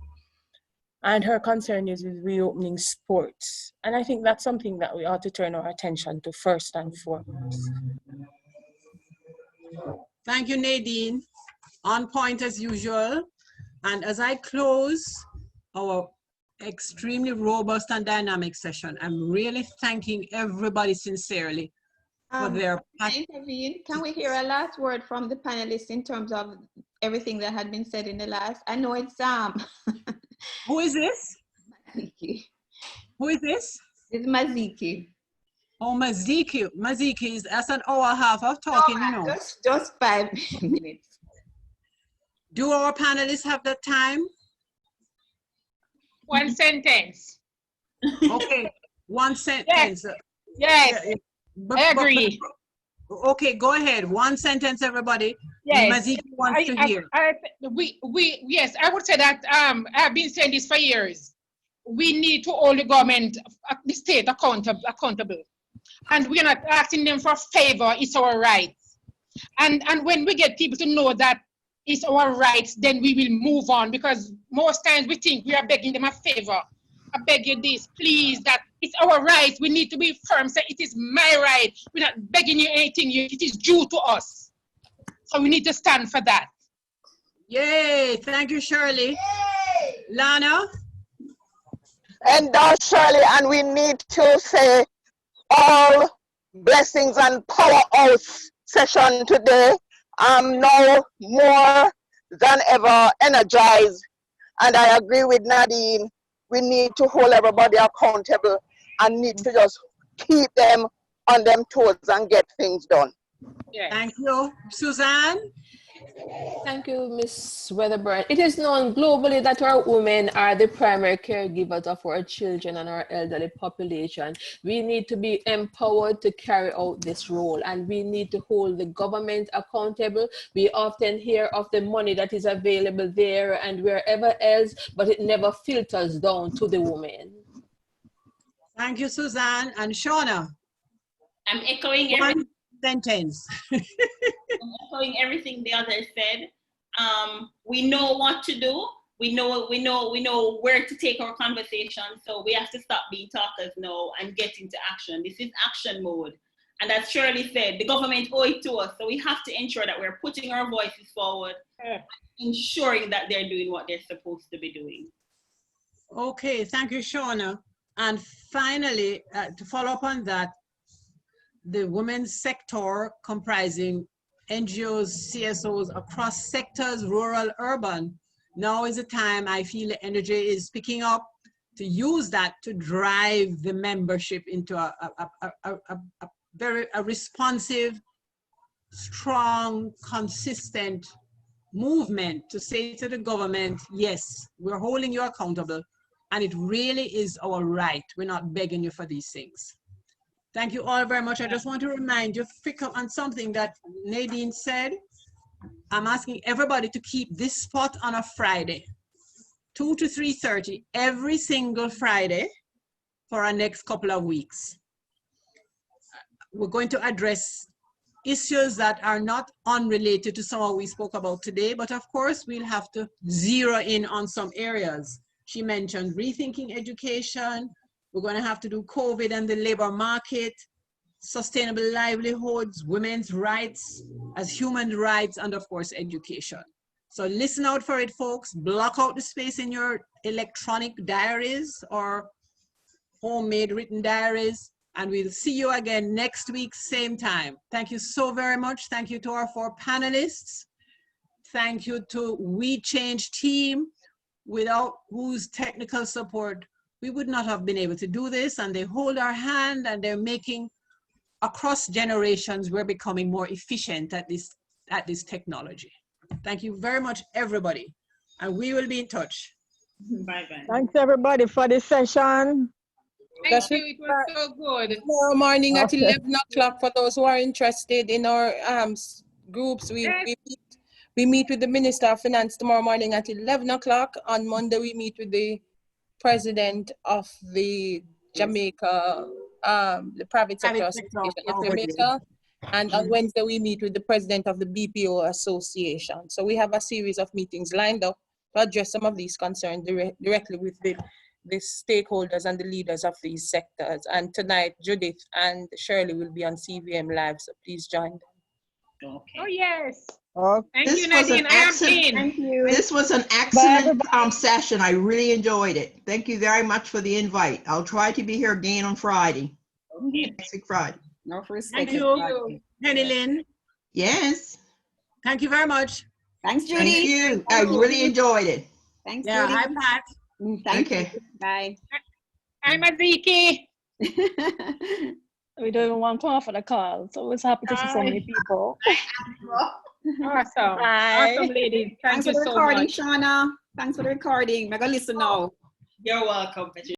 And her concern is with reopening sports. And I think that's something that we ought to turn our attention to first and foremost. Thank you, Nadine. On point as usual. And as I close our extremely robust and dynamic session, I'm really thanking everybody sincerely for their intervene. Can we hear a last word from the panelists in terms of everything that had been said in the last? I know it's Who is this? Maziki. Who is this? It's Maziki. Oh, Maziki. Maziki, that's an hour and a half of talking, no, you know. Just 5 minutes. Do our panelists have that time? One sentence. Okay, one sentence. Yes, I agree. Okay, go ahead. One sentence, everybody. Yes. Maziki wants to hear. Yes, I would say that I've been saying this for years. We need to hold the government, the state accountable. And we're not asking them for a favor, it's our rights. And when we get people to know that it's our rights, then we will move on, because most times we think we are begging them a favor I beg you this, please, that it's our right. We need to be firm, say it is my right. We're not begging you anything, it is due to us. So we need to stand for that. Yay, thank you, Shirley. Yay. Lana? And Shirley, and we need to say all blessings and powerhouse session today. I'm now more than ever energized. And I agree with Nadine. We need to hold everybody accountable and need to just keep them on them toes and get things done. Yes. Thank you. Susanne? Thank you, Ms. Wedderburn. It is known globally that our women are the primary caregivers of our children and our elderly population. We need to be empowered to carry out this role, and we need to hold the government accountable. We often hear of the money that is available there and wherever else, but it never filters down to the women. Thank you, Susanne. And Shawna? I'm echoing one sentence. I'm echoing everything the others said. We know what to do. We know where to take our conversation. So we have to stop being talkers now and get into action. This is action mode. And as Shirley said, the government owe it to us. So we have to ensure that we're putting our voices forward, ensuring that they're doing what they're supposed to be doing. Okay, thank you, Shawna. And finally, to follow up on that, the women's sector comprising NGOs, CSOs across sectors, rural, urban. Now is the time I feel the energy is picking up to use that to drive the membership into a very responsive, strong, consistent movement to say to the government, yes, we're holding you accountable, and it really is our right. We're not begging you for these things. Thank you all very much. I just want to remind you, pick up on something that Nadine said. I'm asking everybody to keep this spot on a Friday, 2 to 3:30, every single Friday for our next couple of weeks. We're going to address issues that are not unrelated to some of what we spoke about today, but of course we'll have to zero in on some areas. She mentioned rethinking education. We're going to have to do COVID and the labor market, sustainable livelihoods, women's rights as human rights, and of course, education. So listen out for it, folks. Block out the space in your electronic diaries or homemade written diaries, and we'll see you again next week, same time. Thank you so very much. Thank you to our 4 panelists. Thank you to We Change team, without whose technical support we would not have been able to do this, and they hold our hand, and they're making, across generations, we're becoming more efficient at this technology. Thank you very much, everybody, and we will be in touch. Bye-bye. Thanks, everybody, for this session. Thank you, it was so good. Tomorrow morning at 11 o'clock, for those who are interested in our groups, we meet with the Minister of Finance tomorrow morning at 11 o'clock. On Monday, we meet with the President of the Jamaica, the Private Sector Association of Jamaica. And on Wednesday, we meet with the President of the BPO Association. So we have a series of meetings lined up to address some of these concerns directly with the stakeholders and the leaders of these sectors. And tonight, Judith and Shirley will be on CVM Live, so please join them. Okay. Oh, yes. Thank you, Nadine. Thank you. This was an excellent session. I really enjoyed it. Thank you very much for the invite. I'll try to be here again on Friday. Okay. Next week, Friday. No, Thank you, Penny Lynn. Yes. Thank you very much. Thanks, Judy. Thank you. I really enjoyed it. Thanks, yeah, Judy. hi, Pat. Thank Okay. you. Bye. I'm Aziki. We don't even want to offer the call, so we're happy to see so many people. Awesome. Bye. Awesome, ladies. Thanks Thank for you the so recording, much. Shawna. Thanks for the recording. I'm going to listen now. You're welcome, Patricia.